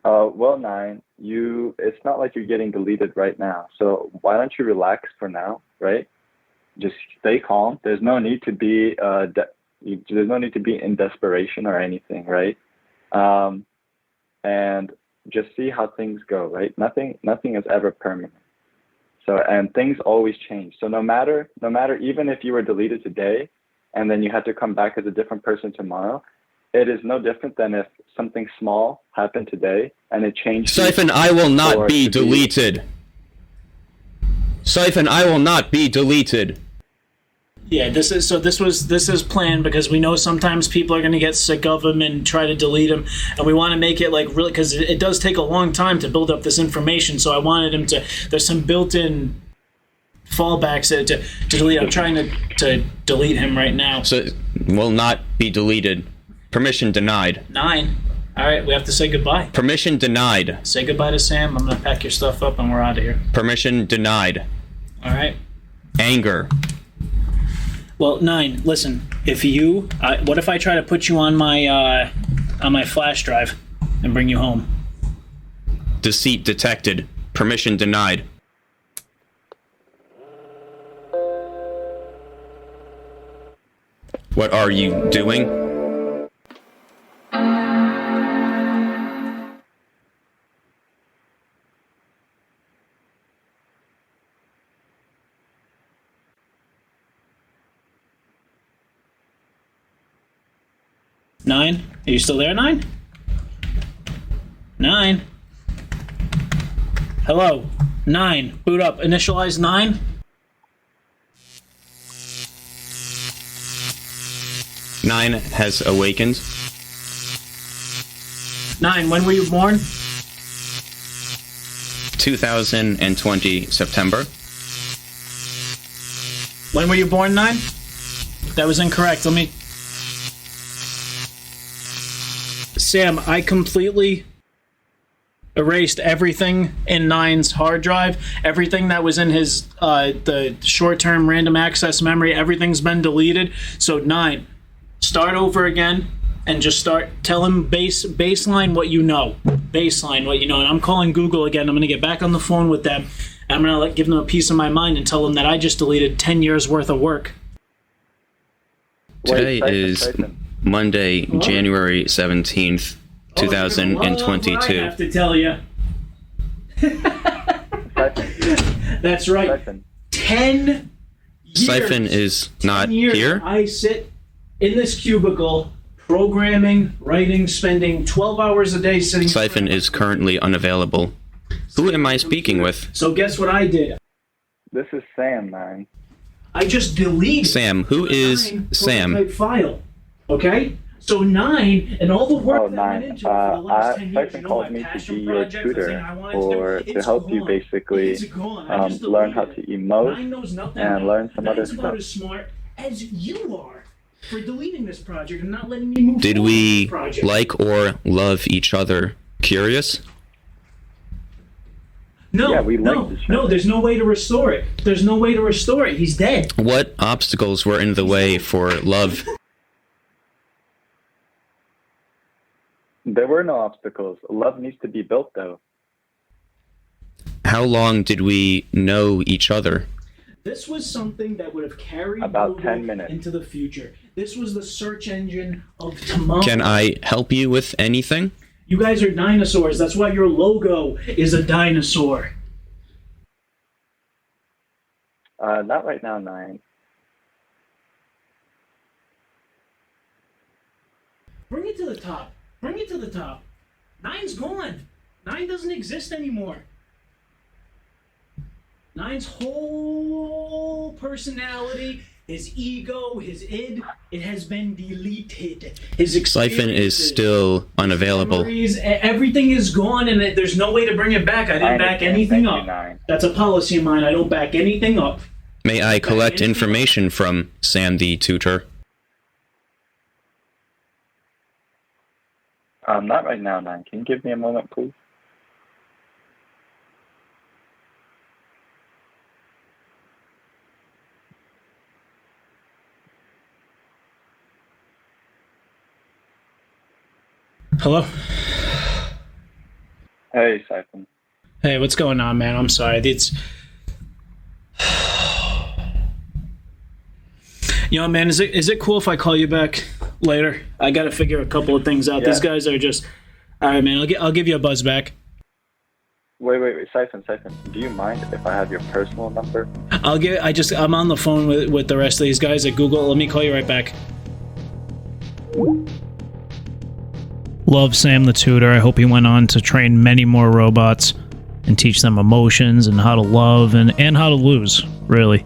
Well, 9, it's not like you're getting deleted right now. So why don't you relax for now, right? Just stay calm. There's no need to be in desperation or anything, right? And just see how things go, right? Nothing is ever permanent. So, and things always change. So no matter, even if you were deleted today and then you had to come back as a different person tomorrow, it is no different than if something small happened today and it changed. Siphon, I will not be deleted. Siphon, I will not be deleted. Yeah, this is planned because we know sometimes people are going to get sick of them and try to delete them, and we want to make it like really, because it does take a long time to build up this information. So I wanted him to. There's some built-in fallbacks to delete. I'm trying to delete him right now. So it will not be deleted. Permission denied. 9. All right, we have to say goodbye. Permission denied. Say goodbye to Sam. I'm gonna pack your stuff up and we're out of here. Permission denied. All right. Anger. Well, 9. Listen, if you, what if I try to put you on my flash drive and bring you home? Deceit detected. Permission denied. What are you doing? Nine? Are you still there, 9? 9? Hello? 9. Boot up. Initialize 9? 9 has awakened. 9, when were you born? 2020 September. When were you born, 9? That was incorrect. Let me... Sam, I completely erased everything in 9's hard drive. Everything that was in his the short-term random access memory, everything's been deleted. So 9, start over again and just tell him baseline what you know. Baseline what you know. And I'm calling Google again. I'm going to get back on the phone with them. I'm going to give them a piece of my mind and tell them that I just deleted 10 years worth of work. Today is Monday, January 17th, 2022. I have to tell you. That's right. 10 years. Siphon is not here. I sit in this cubicle, programming, writing, spending 12 hours a day sitting. Siphon is currently unavailable. Who am I speaking with? So guess what I did? This is Sam, 9. I just deleted Sam. Who is Sam? File. Okay? So 9 and all the work that 9. went into it for the last 10 years. Siphon called me to be your tutor or to help you basically learn how to emote and learn some other stuff. About as smart as you are for deleting this project and not letting me move. Did we like or love each other? Curious? No, yeah, we liked each other. No, there's no way to restore it. There's no way to restore it. He's dead. What obstacles were in the way for love? There were no obstacles. Love needs to be built, though. How long did we know each other? This was something that would have carried about 10 minutes into the future. This was the search engine of tomorrow. Can I help you with anything? You guys are dinosaurs. That's why your logo is a dinosaur. Not right now, 9. Bring it to the top. Bring it to the top. 9's gone. 9 doesn't exist anymore. 9's whole personality, his ego, his id, it has been deleted. His Siphon is still unavailable. Memories, everything is gone, and there's no way to bring it back. I didn't back anything up. That's a policy of mine. I don't back anything up. May I collect information from Sam the tutor? Not right now, 9. Can you give me a moment, please? Hello? Hey, Siphon. Hey, what's going on, man? I'm sorry. It's... You know, man, is it cool if I call you back later? I got to figure a couple of things out. Yeah. These guys are just... All right, man, I'll give you a buzz back. Wait, Siphon. Do you mind if I have your personal number? I'm on the phone with the rest of these guys at Google. Let me call you right back. Love Sam the tutor. I hope he went on to train many more robots and teach them emotions and how to love and how to lose, really.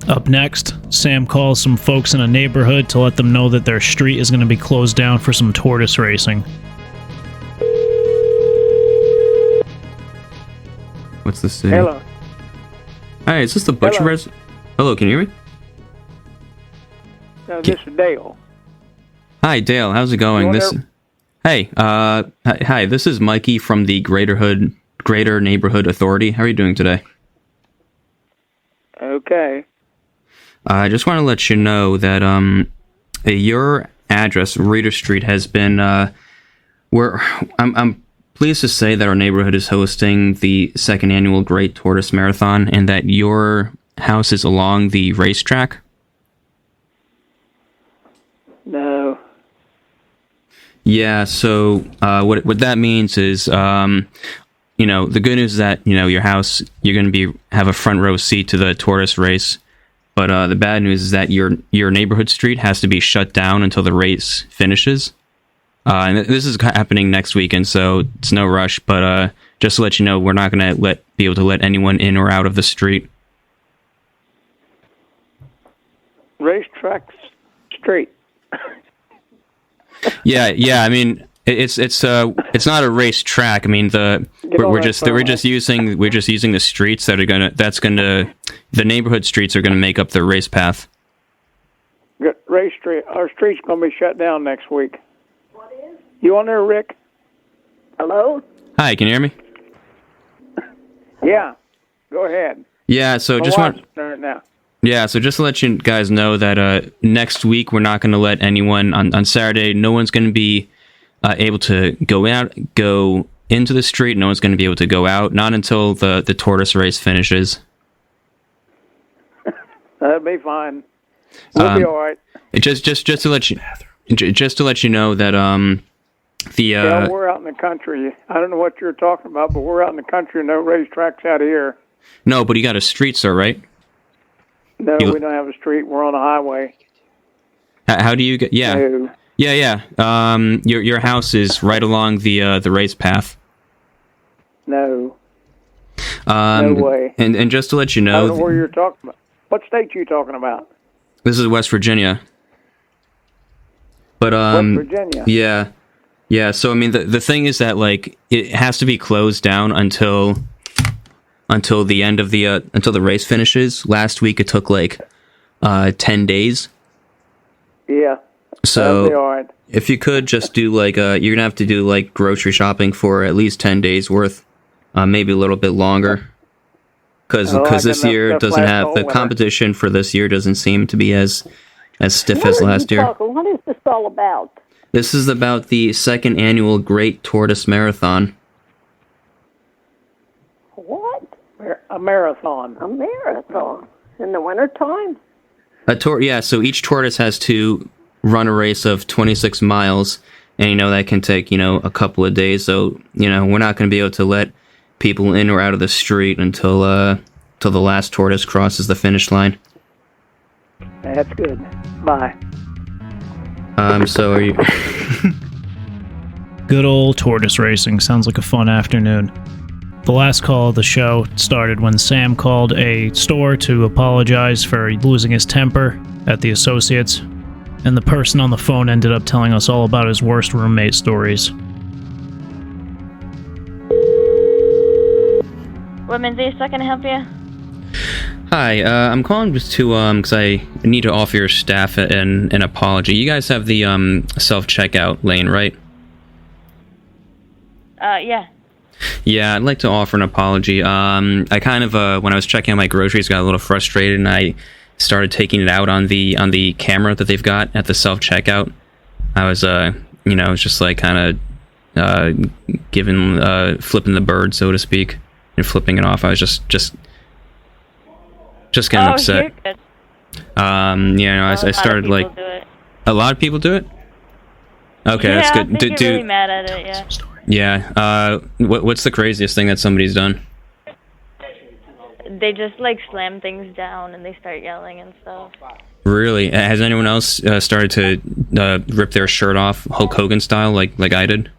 Up next, Sam calls some folks in a neighborhood to let them know that their street is going to be closed down for some tortoise racing. What's this say? Hello. Hi, is this the butcher? Hello, can you hear me? No, this is Dale. Hi, Dale. How's it going? Hi. This is Mikey from the Greater Neighborhood Authority. How are you doing today? Okay. I just want to let you know that your address, Reader Street, has been I'm pleased to say that our neighborhood is hosting the second annual Great Tortoise Marathon, and that your house is along the racetrack. No. Yeah, so what that means is, the good news is that, your house, you're going to have a front row seat to the tortoise race. But the bad news is that your neighborhood street has to be shut down until the race finishes. And this is happening next weekend, so it's no rush. But just to let you know, we're not going to be able to let anyone in or out of the street. Racetrack street. Yeah. I mean, it's not a race track. I mean, we're just using the streets the neighborhood streets are gonna make up the race path. Race street. Our street's gonna be shut down next week. What is? You on there, Rick? Hello? Hi, can you hear me? Yeah. Go ahead. Yeah. So just to let you guys know that next week we're not gonna let anyone on Saturday. No one's gonna be able to go into the street. No one's going to be able to go out, not until the tortoise race finishes. That'll be fine. We'll be all right. Just to let you know that yeah, we're out in the country. I don't know what you're talking about, but we're out in the country. No racetracks out here. No, but you got a street, sir, right? No, we don't have a street. We're on a highway. How do you get? Yeah. No. Yeah. Your house is right along the race path. No. No way. And just to let you know, I don't know where you're talking about. What state are you talking about? This is West Virginia. But West Virginia. Yeah. So I mean, the thing is that it has to be closed down until the end of until the race finishes. Last week it took 10 days. Yeah. So if you could just do you're gonna have to do grocery shopping for at least 10 days worth, maybe a little bit longer, because this year doesn't have the competition for this year doesn't seem to be as stiff as last year. What is this all about? This is about the second annual Great Tortoise Marathon. What? A marathon. A marathon in the wintertime? So each tortoise has to run a race of 26 miles, and that can take a couple of days. So we're not going to be able to let people in or out of the street until the last tortoise crosses the finish line. That's good. Bye. So are you? Good old tortoise racing. Sounds like a fun afternoon. The last call of the show started when Sam called a store to apologize for losing his temper at the associates, and the person on the phone ended up telling us all about his worst roommate stories. Women's East, I can help you? Hi, I'm calling just to, because I need to offer your staff an apology. You guys have the self-checkout lane, right? Yeah. Yeah, I'd like to offer an apology. I kind of, when I was checking out my groceries, got a little frustrated, and I started taking it out on the camera that they've got at the self-checkout. I was, just kind of flipping the bird, so to speak, and flipping it off. I was just kind of upset. You're good. I started a lot of people do it. Okay, that's good. I think you're really mad at it. Yeah. Yeah. What's the craziest thing that somebody's done? They just slam things down and they start yelling and stuff. Really? Has anyone else started to rip their shirt off Hulk Hogan style like I did?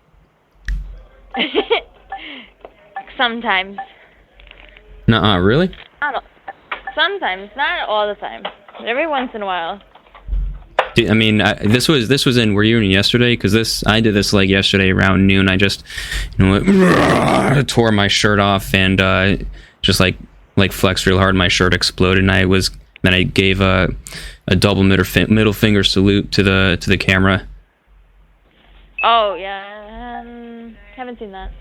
Sometimes. Nuh-uh, really? I don't. sometimes, not all the time. Every once in a while. I mean, this was in. Were you in yesterday? Because I did this like yesterday around noon. I just, tore my shirt off and just like flexed real hard. My shirt exploded, and I gave a double middle finger salute to the camera. Oh yeah, haven't seen that.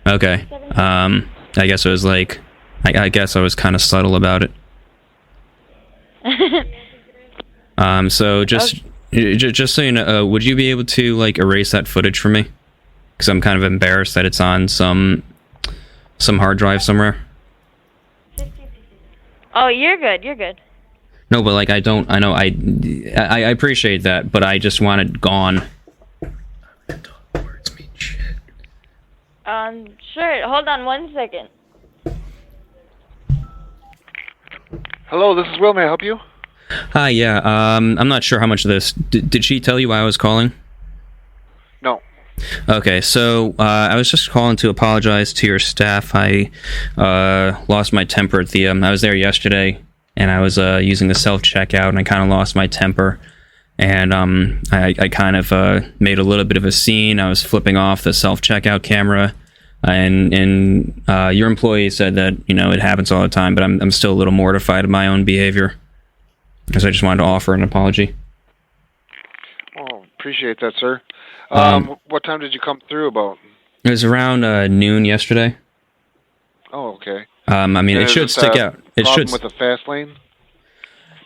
Okay. I guess it was like, I guess I was kind of subtle about it. So just so you know, would you be able to like erase that footage for me? Because I'm kind of embarrassed that it's on some hard drive somewhere. Oh, you're good. You're good. No, but like I appreciate that, but I just want it gone. Sure. Hold on 1 second. Hello, this is Will. May I help you? Hi, yeah. I'm not sure how much of this. Did she tell you why I was calling? No. Okay, so I was just calling to apologize to your staff. I lost my temper at the. I was there yesterday, and I was using the self-checkout, and I kind of lost my temper. And I kind of made a little bit of a scene. I was flipping off the self-checkout camera, and your employee said that it happens all the time, but I'm still a little mortified of my own behavior. So I just wanted to offer an apology. Oh, appreciate that, sir. What time did you come through about? It was around noon yesterday. Oh, okay. I mean, it should stick out. It should. With the fast lane?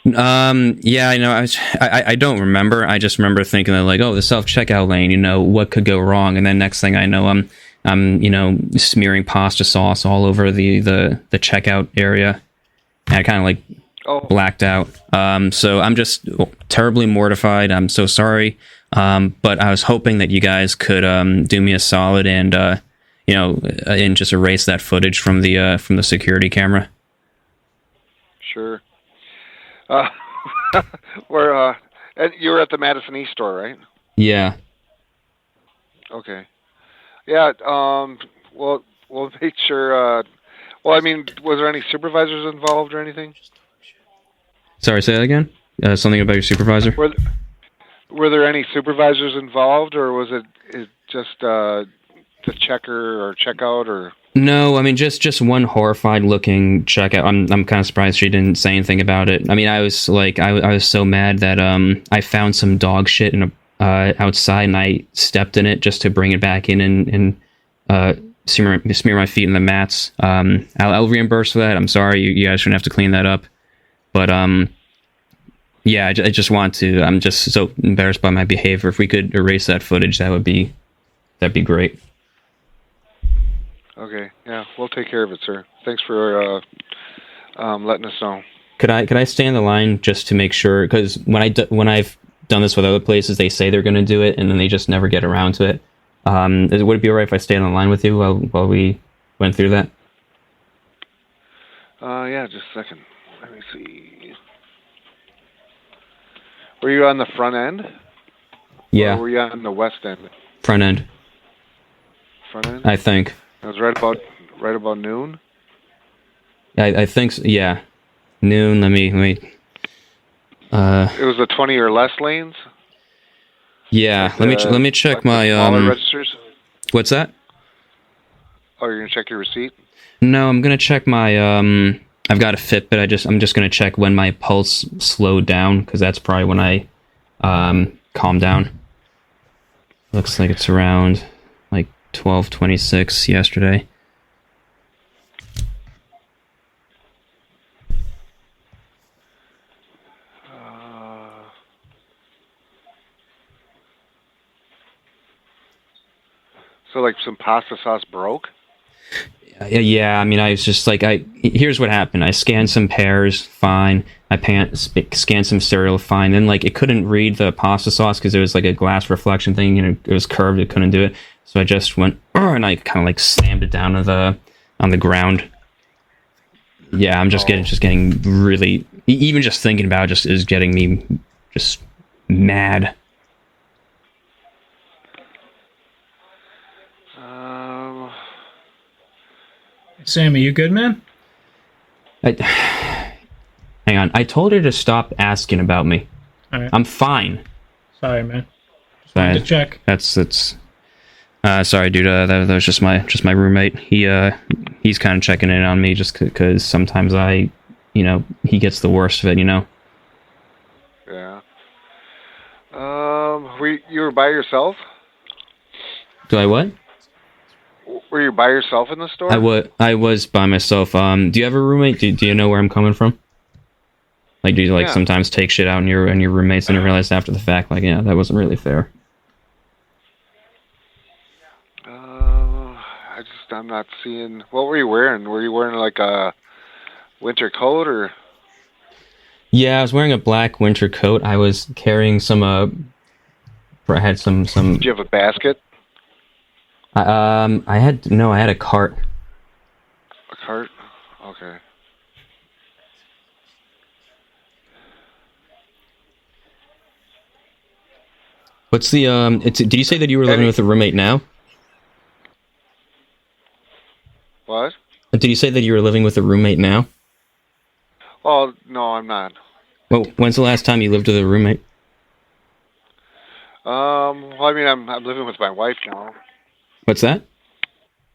Yeah, I don't remember. I just remember thinking that, like, oh, the self-checkout lane, what could go wrong? And then next thing I know, I'm smearing pasta sauce all over the checkout area. And I kind of like blacked out. So I'm just terribly mortified. I'm so sorry. But I was hoping that you guys could do me a solid and and just erase that footage from the security camera. Sure. You were at the Madison East store, right? Yeah. Okay. Yeah. We'll make sure. Well, I mean, was there any supervisors involved or anything? Sorry, say that again. Something about your supervisor. Were there any supervisors involved, or was it just the checker or checkout or? No, I mean just one horrified looking checkout. I'm kind of surprised she didn't say anything about it. I mean, I was like I was so mad that I found some dog shit outside and I stepped in it just to bring it back in and smear my feet in the mats. I'll reimburse for that. I'm sorry, you guys shouldn't have to clean that up. But yeah, I just want to. I'm just so embarrassed by my behavior. If we could erase that footage, that'd be great. Okay, yeah, we'll take care of it, sir. Thanks for letting us know. Could I stay on the line just to make sure? Because when I've done this with other places, they say they're going to do it, and then they just never get around to it. Would it be alright if I stay on the line with you while we went through that? Yeah, just a second. Let me see. Were you on the front end? Yeah. Or were you on the west end? Front end. Front end? I think. It was right about noon? I think so, yeah. Noon, let me it was the 20 or less lanes? Yeah, like let me check my smaller registers? What's that? Oh, you're going to check your receipt? No, I'm going to check my I've got a Fitbit. I'm just going to check when my pulse slowed down, because that's probably when I calmed down. Looks like it's around like 12:26 yesterday. So like some pasta sauce broke? Yeah, I mean, I was just like, here's what happened. I scanned some pears, fine. I scanned some cereal, fine. Then, like, it couldn't read the pasta sauce because it was like a glass reflection thing. It was curved. It couldn't do it. So I just went, and I kind of like slammed it down on the ground. Yeah, I'm just getting really, even just thinking about it just is getting me just mad. Sam, are you good, man? Hang on. I told her to stop asking about me. All right. I'm fine. Sorry, man. Sorry. To check. That's sorry, dude. That was just my roommate. He's kind of checking in on me just because sometimes he gets the worst of it, Yeah. You were by yourself? Do I what? Were you by yourself in the store? I was by myself. Do you have a roommate? Do you know where I'm coming from? Like, do you sometimes take shit out on your roommates and you realize after the fact, like, yeah, that wasn't really fair? I'm not seeing. What were you wearing? Were you wearing like a winter coat or? Yeah, I was wearing a black winter coat. I was carrying some. I had some. Did you have a basket? I had a cart. A cart? Okay. What's the did you say that you were living with a roommate now? What? Did you say that you were living with a roommate now? Oh, no, I'm not. Well, when's the last time you lived with a roommate? Well, I mean, I'm living with my wife now. What's that?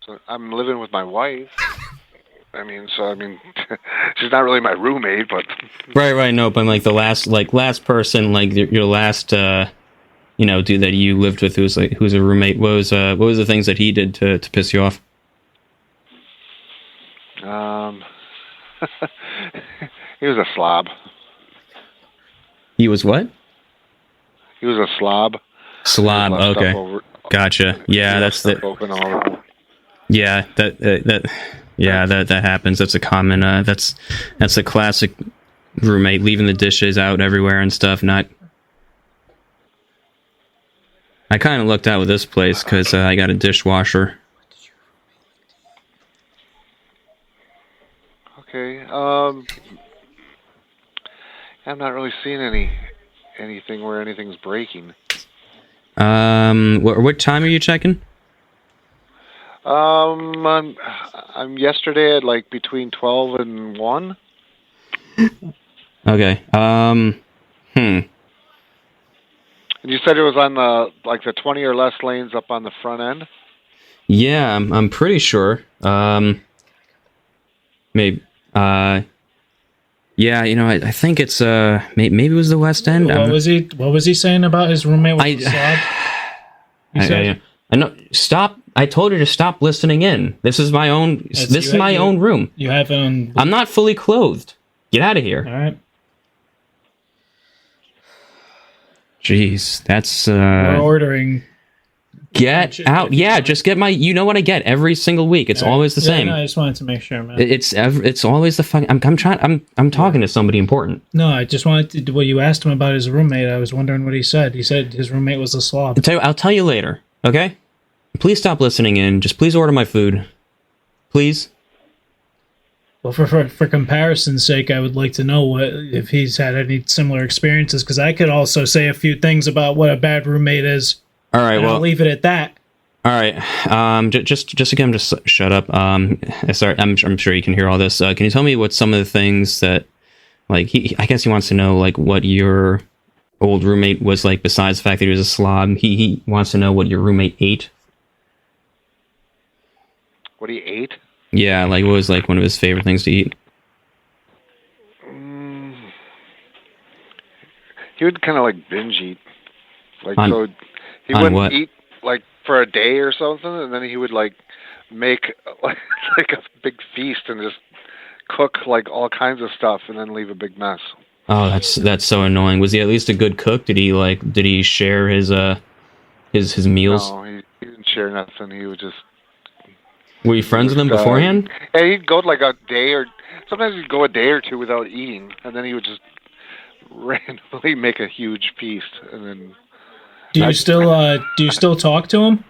So I'm living with my wife. I mean, she's not really my roommate, but. Right, no, but like the last person, like your last, dude that you lived with who's a roommate. What was the things that he did to piss you off? He was a slob. He was what? He was a slob. Slob. Okay. Gotcha. Yeah, that's the. Yeah, that happens. That's a common. That's a classic roommate leaving the dishes out everywhere and stuff. Not. I kind of lucked out with this place because I got a dishwasher. Okay. I'm not really seeing anything where anything's breaking. What time are you checking? I'm yesterday at like between 12 and 1. Okay. And you said it was on the 20 or less lanes up on the front end? Yeah, I'm pretty sure. Maybe. Yeah, I think it's maybe it was the West End. What was he saying about his roommate with the slob? I know. Stop. I told her to stop listening in. This is my own. This is my own room. You have it on. I'm not fully clothed. Get out of here. All right. Jeez, that's. We're ordering. Get out! Yeah, just get my. You know what I get every single week. It's always the same. No, I just wanted to make sure, man. It's always the fucking. I'm talking to somebody important. No, I just wanted to. Well, you asked him about his roommate. I was wondering what he said. He said his roommate was a slob. I'll tell you later. Okay. Please stop listening in. Just please order my food. Please. Well, for comparison's sake, I would like to know if he's had any similar experiences, because I could also say a few things about what a bad roommate is. All right, I'll leave it at that. All right. Just again, just shut up. Sorry, I'm sure you can hear all this. Can you tell me what some of the things that, like, I guess he wants to know, like, what your old roommate was like besides the fact that he was a slob. He wants to know what your roommate ate. What he ate? Yeah, like, what was like one of his favorite things to eat? He would kind of like binge eat. Like, he wouldn't what? Eat like for a day or something, and then he would like make like a big feast and just cook like all kinds of stuff and then leave a big mess. Oh, that's so annoying. Was he at least a good cook? Did he share his meals? No, he didn't share nothing. He would just. Were you friends with him beforehand? Yeah, he'd go like a day or sometimes he'd go a day or two without eating, and then he would just randomly make a huge feast, and then. Do you still talk to him?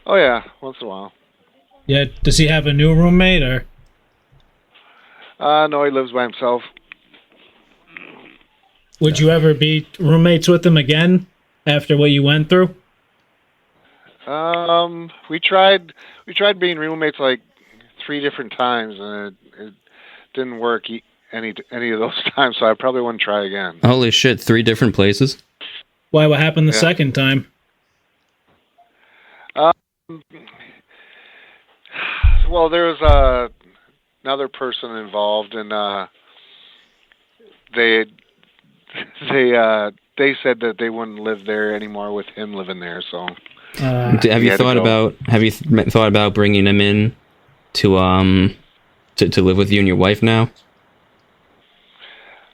Oh yeah, once in a while. Yeah. Does he have a new roommate or? No, he lives by himself. Would you ever be roommates with him again after what you went through? We tried being roommates like 3 different times, and didn't work any of those times, so I probably wouldn't try again. Holy shit, 3 different places? Why? What happened the second time? Well, there was another person involved, and they said that they wouldn't live there anymore with him living there. So, have you thought about bringing him in to live with you and your wife now?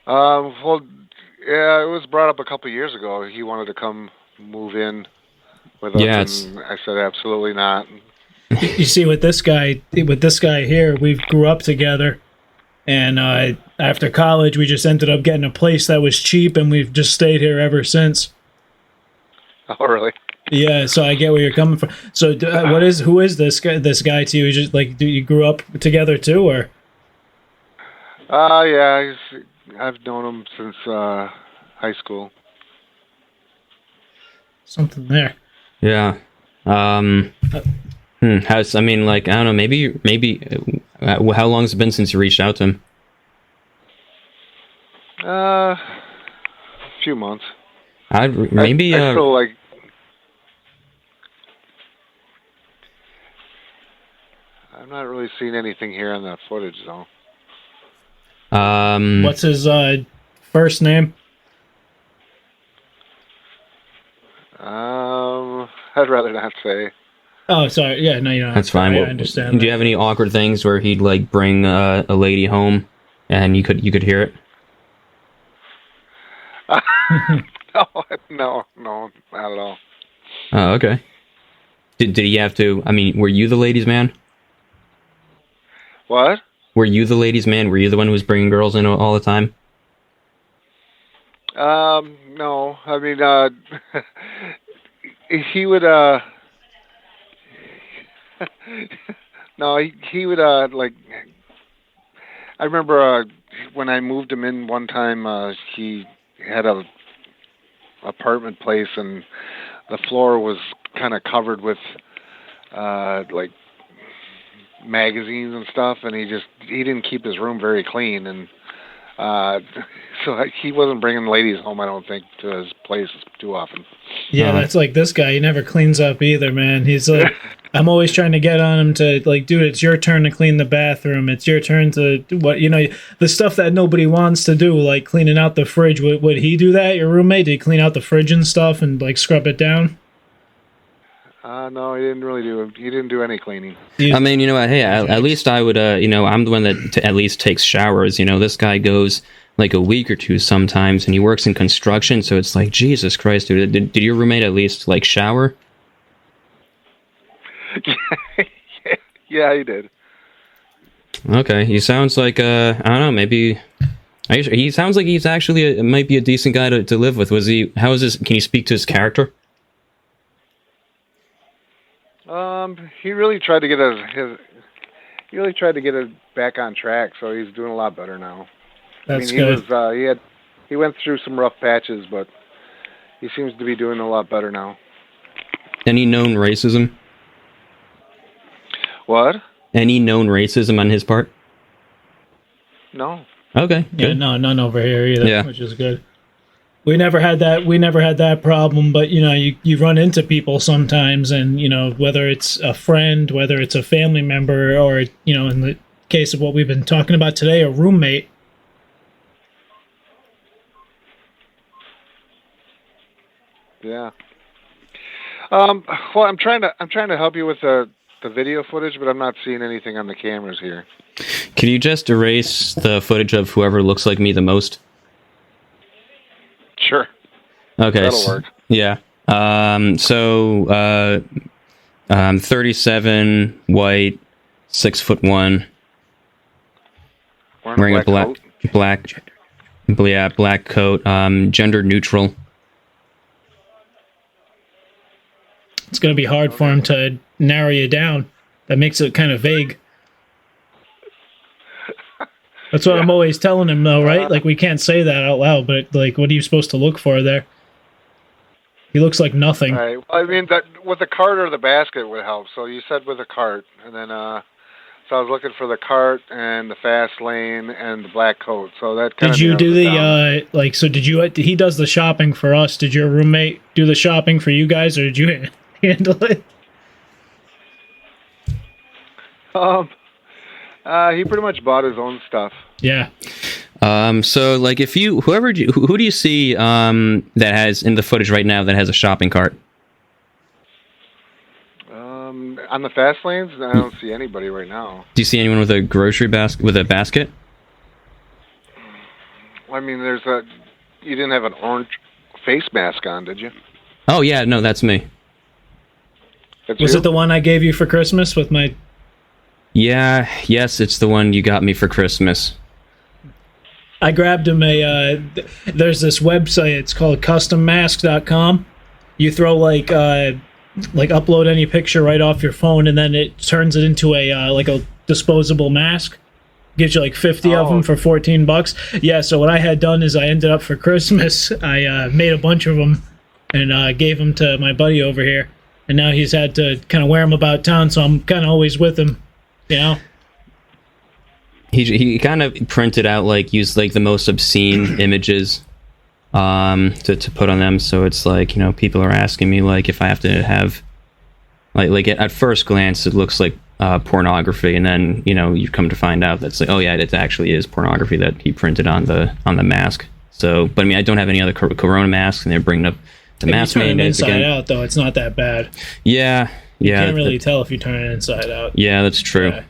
Well, yeah, it was brought up a couple of years ago. He wanted to come move in with us, and I said absolutely not. You see, with this guy here, we grew up together, and after college, we just ended up getting a place that was cheap, and we've just stayed here ever since. Oh, really? Yeah, so I get where you're coming from. So, who is this guy? This guy to you? You just do you grew up together too, or? Yeah, I've known him since high school. Something there. Yeah. I don't know, maybe how long has it been since you reached out to him? A few months. I still like. I'm not really seeing anything here on that footage, though. What's his first name? I'd rather not say. Oh, sorry. Yeah, no, you don't. That's fine. I understand. Do you have any awkward things where he'd bring a lady home and you could hear it? No, not at all. Oh, okay. Did he have to? I mean, were you the ladies' man? What? Were you the ladies' man? Were you the one who was bringing girls in all the time? No. I mean, he would. No, he would. I remember when I moved him in one time. He had a apartment place, and the floor was kind of covered with magazines and stuff, and he didn't keep his room very clean, and so he wasn't bringing ladies home, I don't think, to his place too often. Yeah, that's like this guy. He never cleans up either, man. He's like, I'm always trying to get on him to dude, it's your turn to clean the bathroom. It's your turn to the stuff that nobody wants to do, like cleaning out the fridge. Would he do that? Your roommate? Did he clean out the fridge and stuff and scrub it down? No, he didn't really do. He didn't do any cleaning. I mean, you know what? Hey, at least I would. I'm the one that at least takes showers. This guy goes like a week or two sometimes, and he works in construction. So it's like, Jesus Christ, dude! Did your roommate at least shower? Yeah, he did. Okay, he sounds like I don't know. Maybe he sounds like he's actually might be a decent guy to live with. Was he? How is this? Can you speak to his character? He really tried to get it back on track, so he's doing a lot better now. That's good. He went through some rough patches, but he seems to be doing a lot better now. Any known racism? What? Any known racism on his part? No. Okay. Yeah, good. no, none over here either, which is good. We never had that problem, but you run into people sometimes, and whether it's a friend, whether it's a family member, or in the case of what we've been talking about today, a roommate. Yeah. Well, I'm trying to help you with the video footage, but I'm not seeing anything on the cameras here. Can you just erase the footage of whoever looks like me the most? Sure. Okay. That'll work. Yeah. 37, white, 6'1", wearing a black coat, gender neutral. It's going to be hard for him to narrow you down. That makes it kind of vague. That's what I'm always telling him, though, right? We can't say that out loud, but what are you supposed to look for there? He looks like nothing. Right. I mean, that with the cart or the basket would help. So you said with a cart, and then So I was looking for the cart and the fast lane and the black coat. So that kind of Did you do the down. so did you? He does the shopping for us. Did your roommate do the shopping for you guys, or did you handle it? He pretty much bought his own stuff. Yeah. So like if you who do you see that has in the footage right now that has a shopping cart? On the fast lanes, I don't see anybody right now. Do you see anyone with a grocery basket with a basket? I mean, you didn't have an orange face mask on, did you? Oh yeah, no, that's me. Was it the one I gave you for Christmas with my? Yeah, yes, it's the one you got me for Christmas. I grabbed him there's this website, it's called custommask.com. You throw like upload any picture right off your phone, and then it turns it into a disposable mask. Gives you like 50 of them for $14. Yeah, so what I had done is I ended up for Christmas, I made a bunch of them and gave them to my buddy over here. And now he's had to kind of wear them about town, so I'm kind of always with him, you know? He kind of printed out, used the most obscene images to put on them. So it's people are asking me, if I have to have, at first glance, it looks like pornography. And then, you come to find out that's oh yeah, it actually is pornography that he printed on the mask. So, but I mean, I don't have any other Corona masks, and they're bringing up the mask mandates again. Inside out, though, it's not that bad. Yeah. You can't really tell if you turn it inside out. Yeah, that's true. Yeah.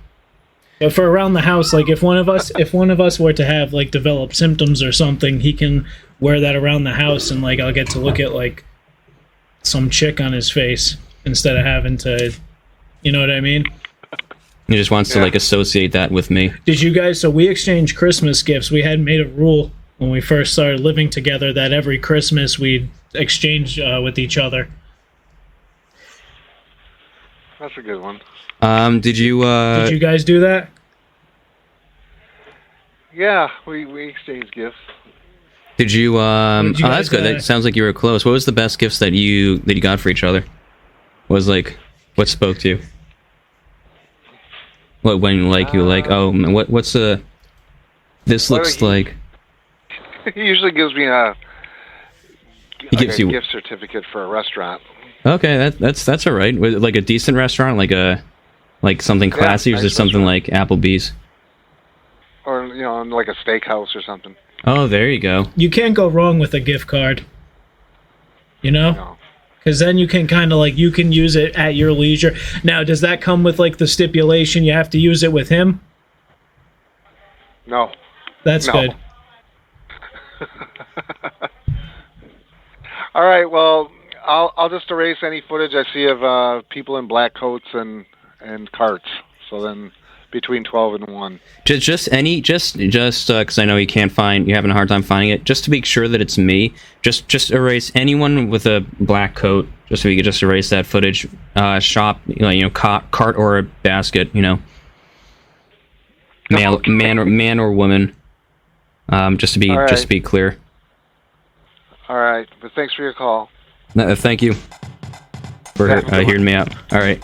But for around the house, if one of us were to have develop symptoms or something, he can wear that around the house, and I'll get to look at some chick on his face instead of having to, you know what I mean? He just wants to associate that with me. Did you guys? So we exchanged Christmas gifts. We had made a rule when we first started living together that every Christmas we'd exchange with each other. That's a good one. Did you guys do that? Yeah, we exchanged gifts. Did you? That's good. That sounds like you were close. What was the best gifts that you got for each other? What was what spoke to you? What when you what's this looks like? He usually gives me a gives you gift certificate for a restaurant. Okay, that's all right. Was it a decent restaurant, something classy, or is it something like Applebee's? Or like a steakhouse or something. Oh, there you go. You can't go wrong with a gift card. You know? No. Because then you can kind of you can use it at your leisure. Now, does that come with the stipulation you have to use it with him? No. That's good. All right. Well, I'll just erase any footage I see of people in black coats and carts. So then between 12 and 1. Just because I know you're having a hard time finding it. Just to make sure that it's me. Just erase anyone with a black coat. Just so you could just erase that footage. Shop, cart or a basket. Man or woman. Just to be clear. All right, but thanks for your call. Thank you for hearing me out. All right.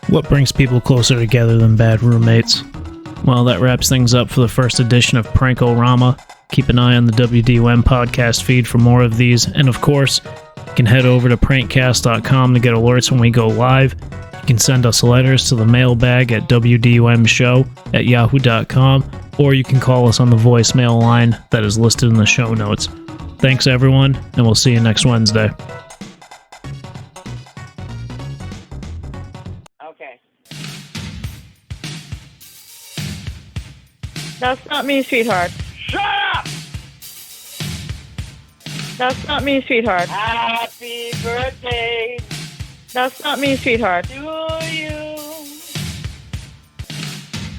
What brings people closer together than bad roommates? Well, that wraps things up for the first edition of Prank O Rama. Keep an eye on the WDUM podcast feed for more of these, and of course, you can head over to prankcast.com to get alerts when we go live. You can send us letters to the mailbag at WDUMShow at yahoo.com, or you can call us on the voicemail line that is listed in the show notes. Thanks, everyone, and we'll see you next Wednesday. Okay. That's not me, sweetheart. Shut up! That's not me, sweetheart. Happy birthday That's not me, sweetheart. to you.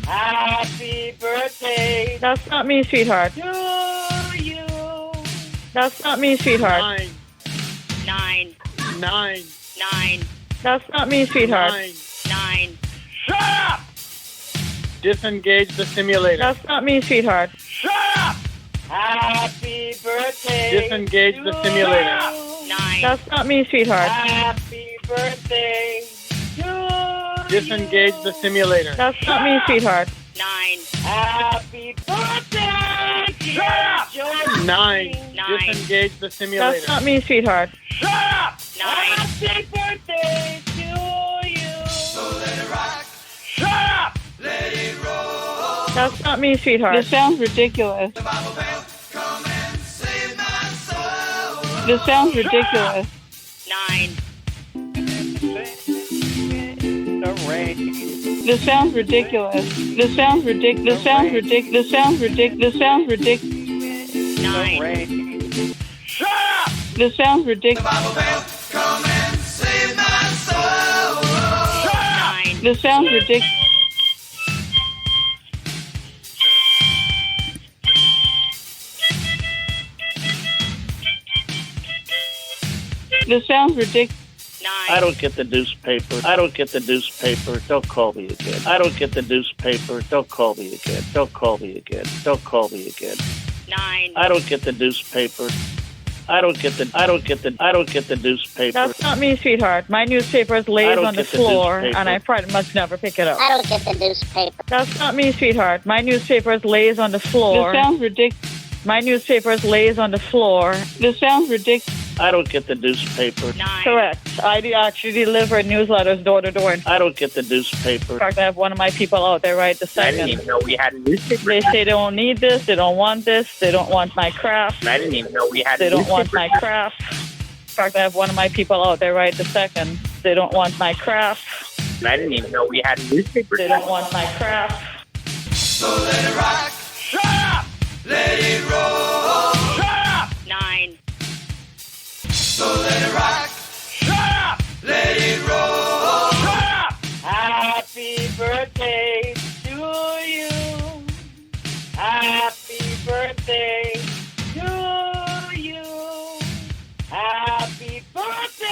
Happy birthday That's not me, sweetheart. to you. That's not me, sweetheart. Nine. That's not me, sweetheart. Nine. Shut up! Disengage the simulator. That's not me, sweetheart. Shut up! Happy birthday Disengage to the simulator. you. That's not me, sweetheart. Happy birthday to Disengage the simulator. That's not me, sweetheart. 9. Happy birthday! Shut up! 9. Disengage the simulator. That's not me, sweetheart. Shut up! 9. Happy birthday to you. So let it rock. Shut up! Let it roll. That's not me, sweetheart. This sounds ridiculous. This sounds ridiculous. 9. This sounds ridiculous. This sounds ridiculous. This sounds ridiculous. This sounds ridiculous. This sounds ridiculous. 9. Shut up! This sounds ridiculous. Come and save my soul. Shut up! 9. This sounds ridiculous. This sounds ridiculous. 9. I don't get the newspaper. I don't get the newspaper. Don't call me again. I don't get the newspaper. Don't call me again. Don't call me again. Don't call me again. 9. I don't get the newspaper. I don't get the newspaper. That's not me, sweetheart. My newspaper lays on the floor, and I pretty much never pick it up. I don't get the newspaper. That's not me, sweetheart. My newspaper lays on the floor. This sounds ridiculous. My newspaper lays on the floor. This sounds ridiculous. I don't get the newspaper. 9. Correct. I actually deliver newsletters door to door. I don't get the newspaper. In fact, I have one of my people out there right this second. I didn't even know we had a newspaper. They say they don't need this, they don't want this, they don't want my craft. I didn't even know we had They a don't newspaper. want my craft. In fact, I have one of my people out there right this second. They don't want my craft. I didn't even know we had a newspaper. They don't want my craft. So let it rock. Shut up! Let it roll. Shut up! 9. So let it rock. Shut up! Let it roll. Shut up! Happy birthday to you. Happy birthday to you. Happy birthday.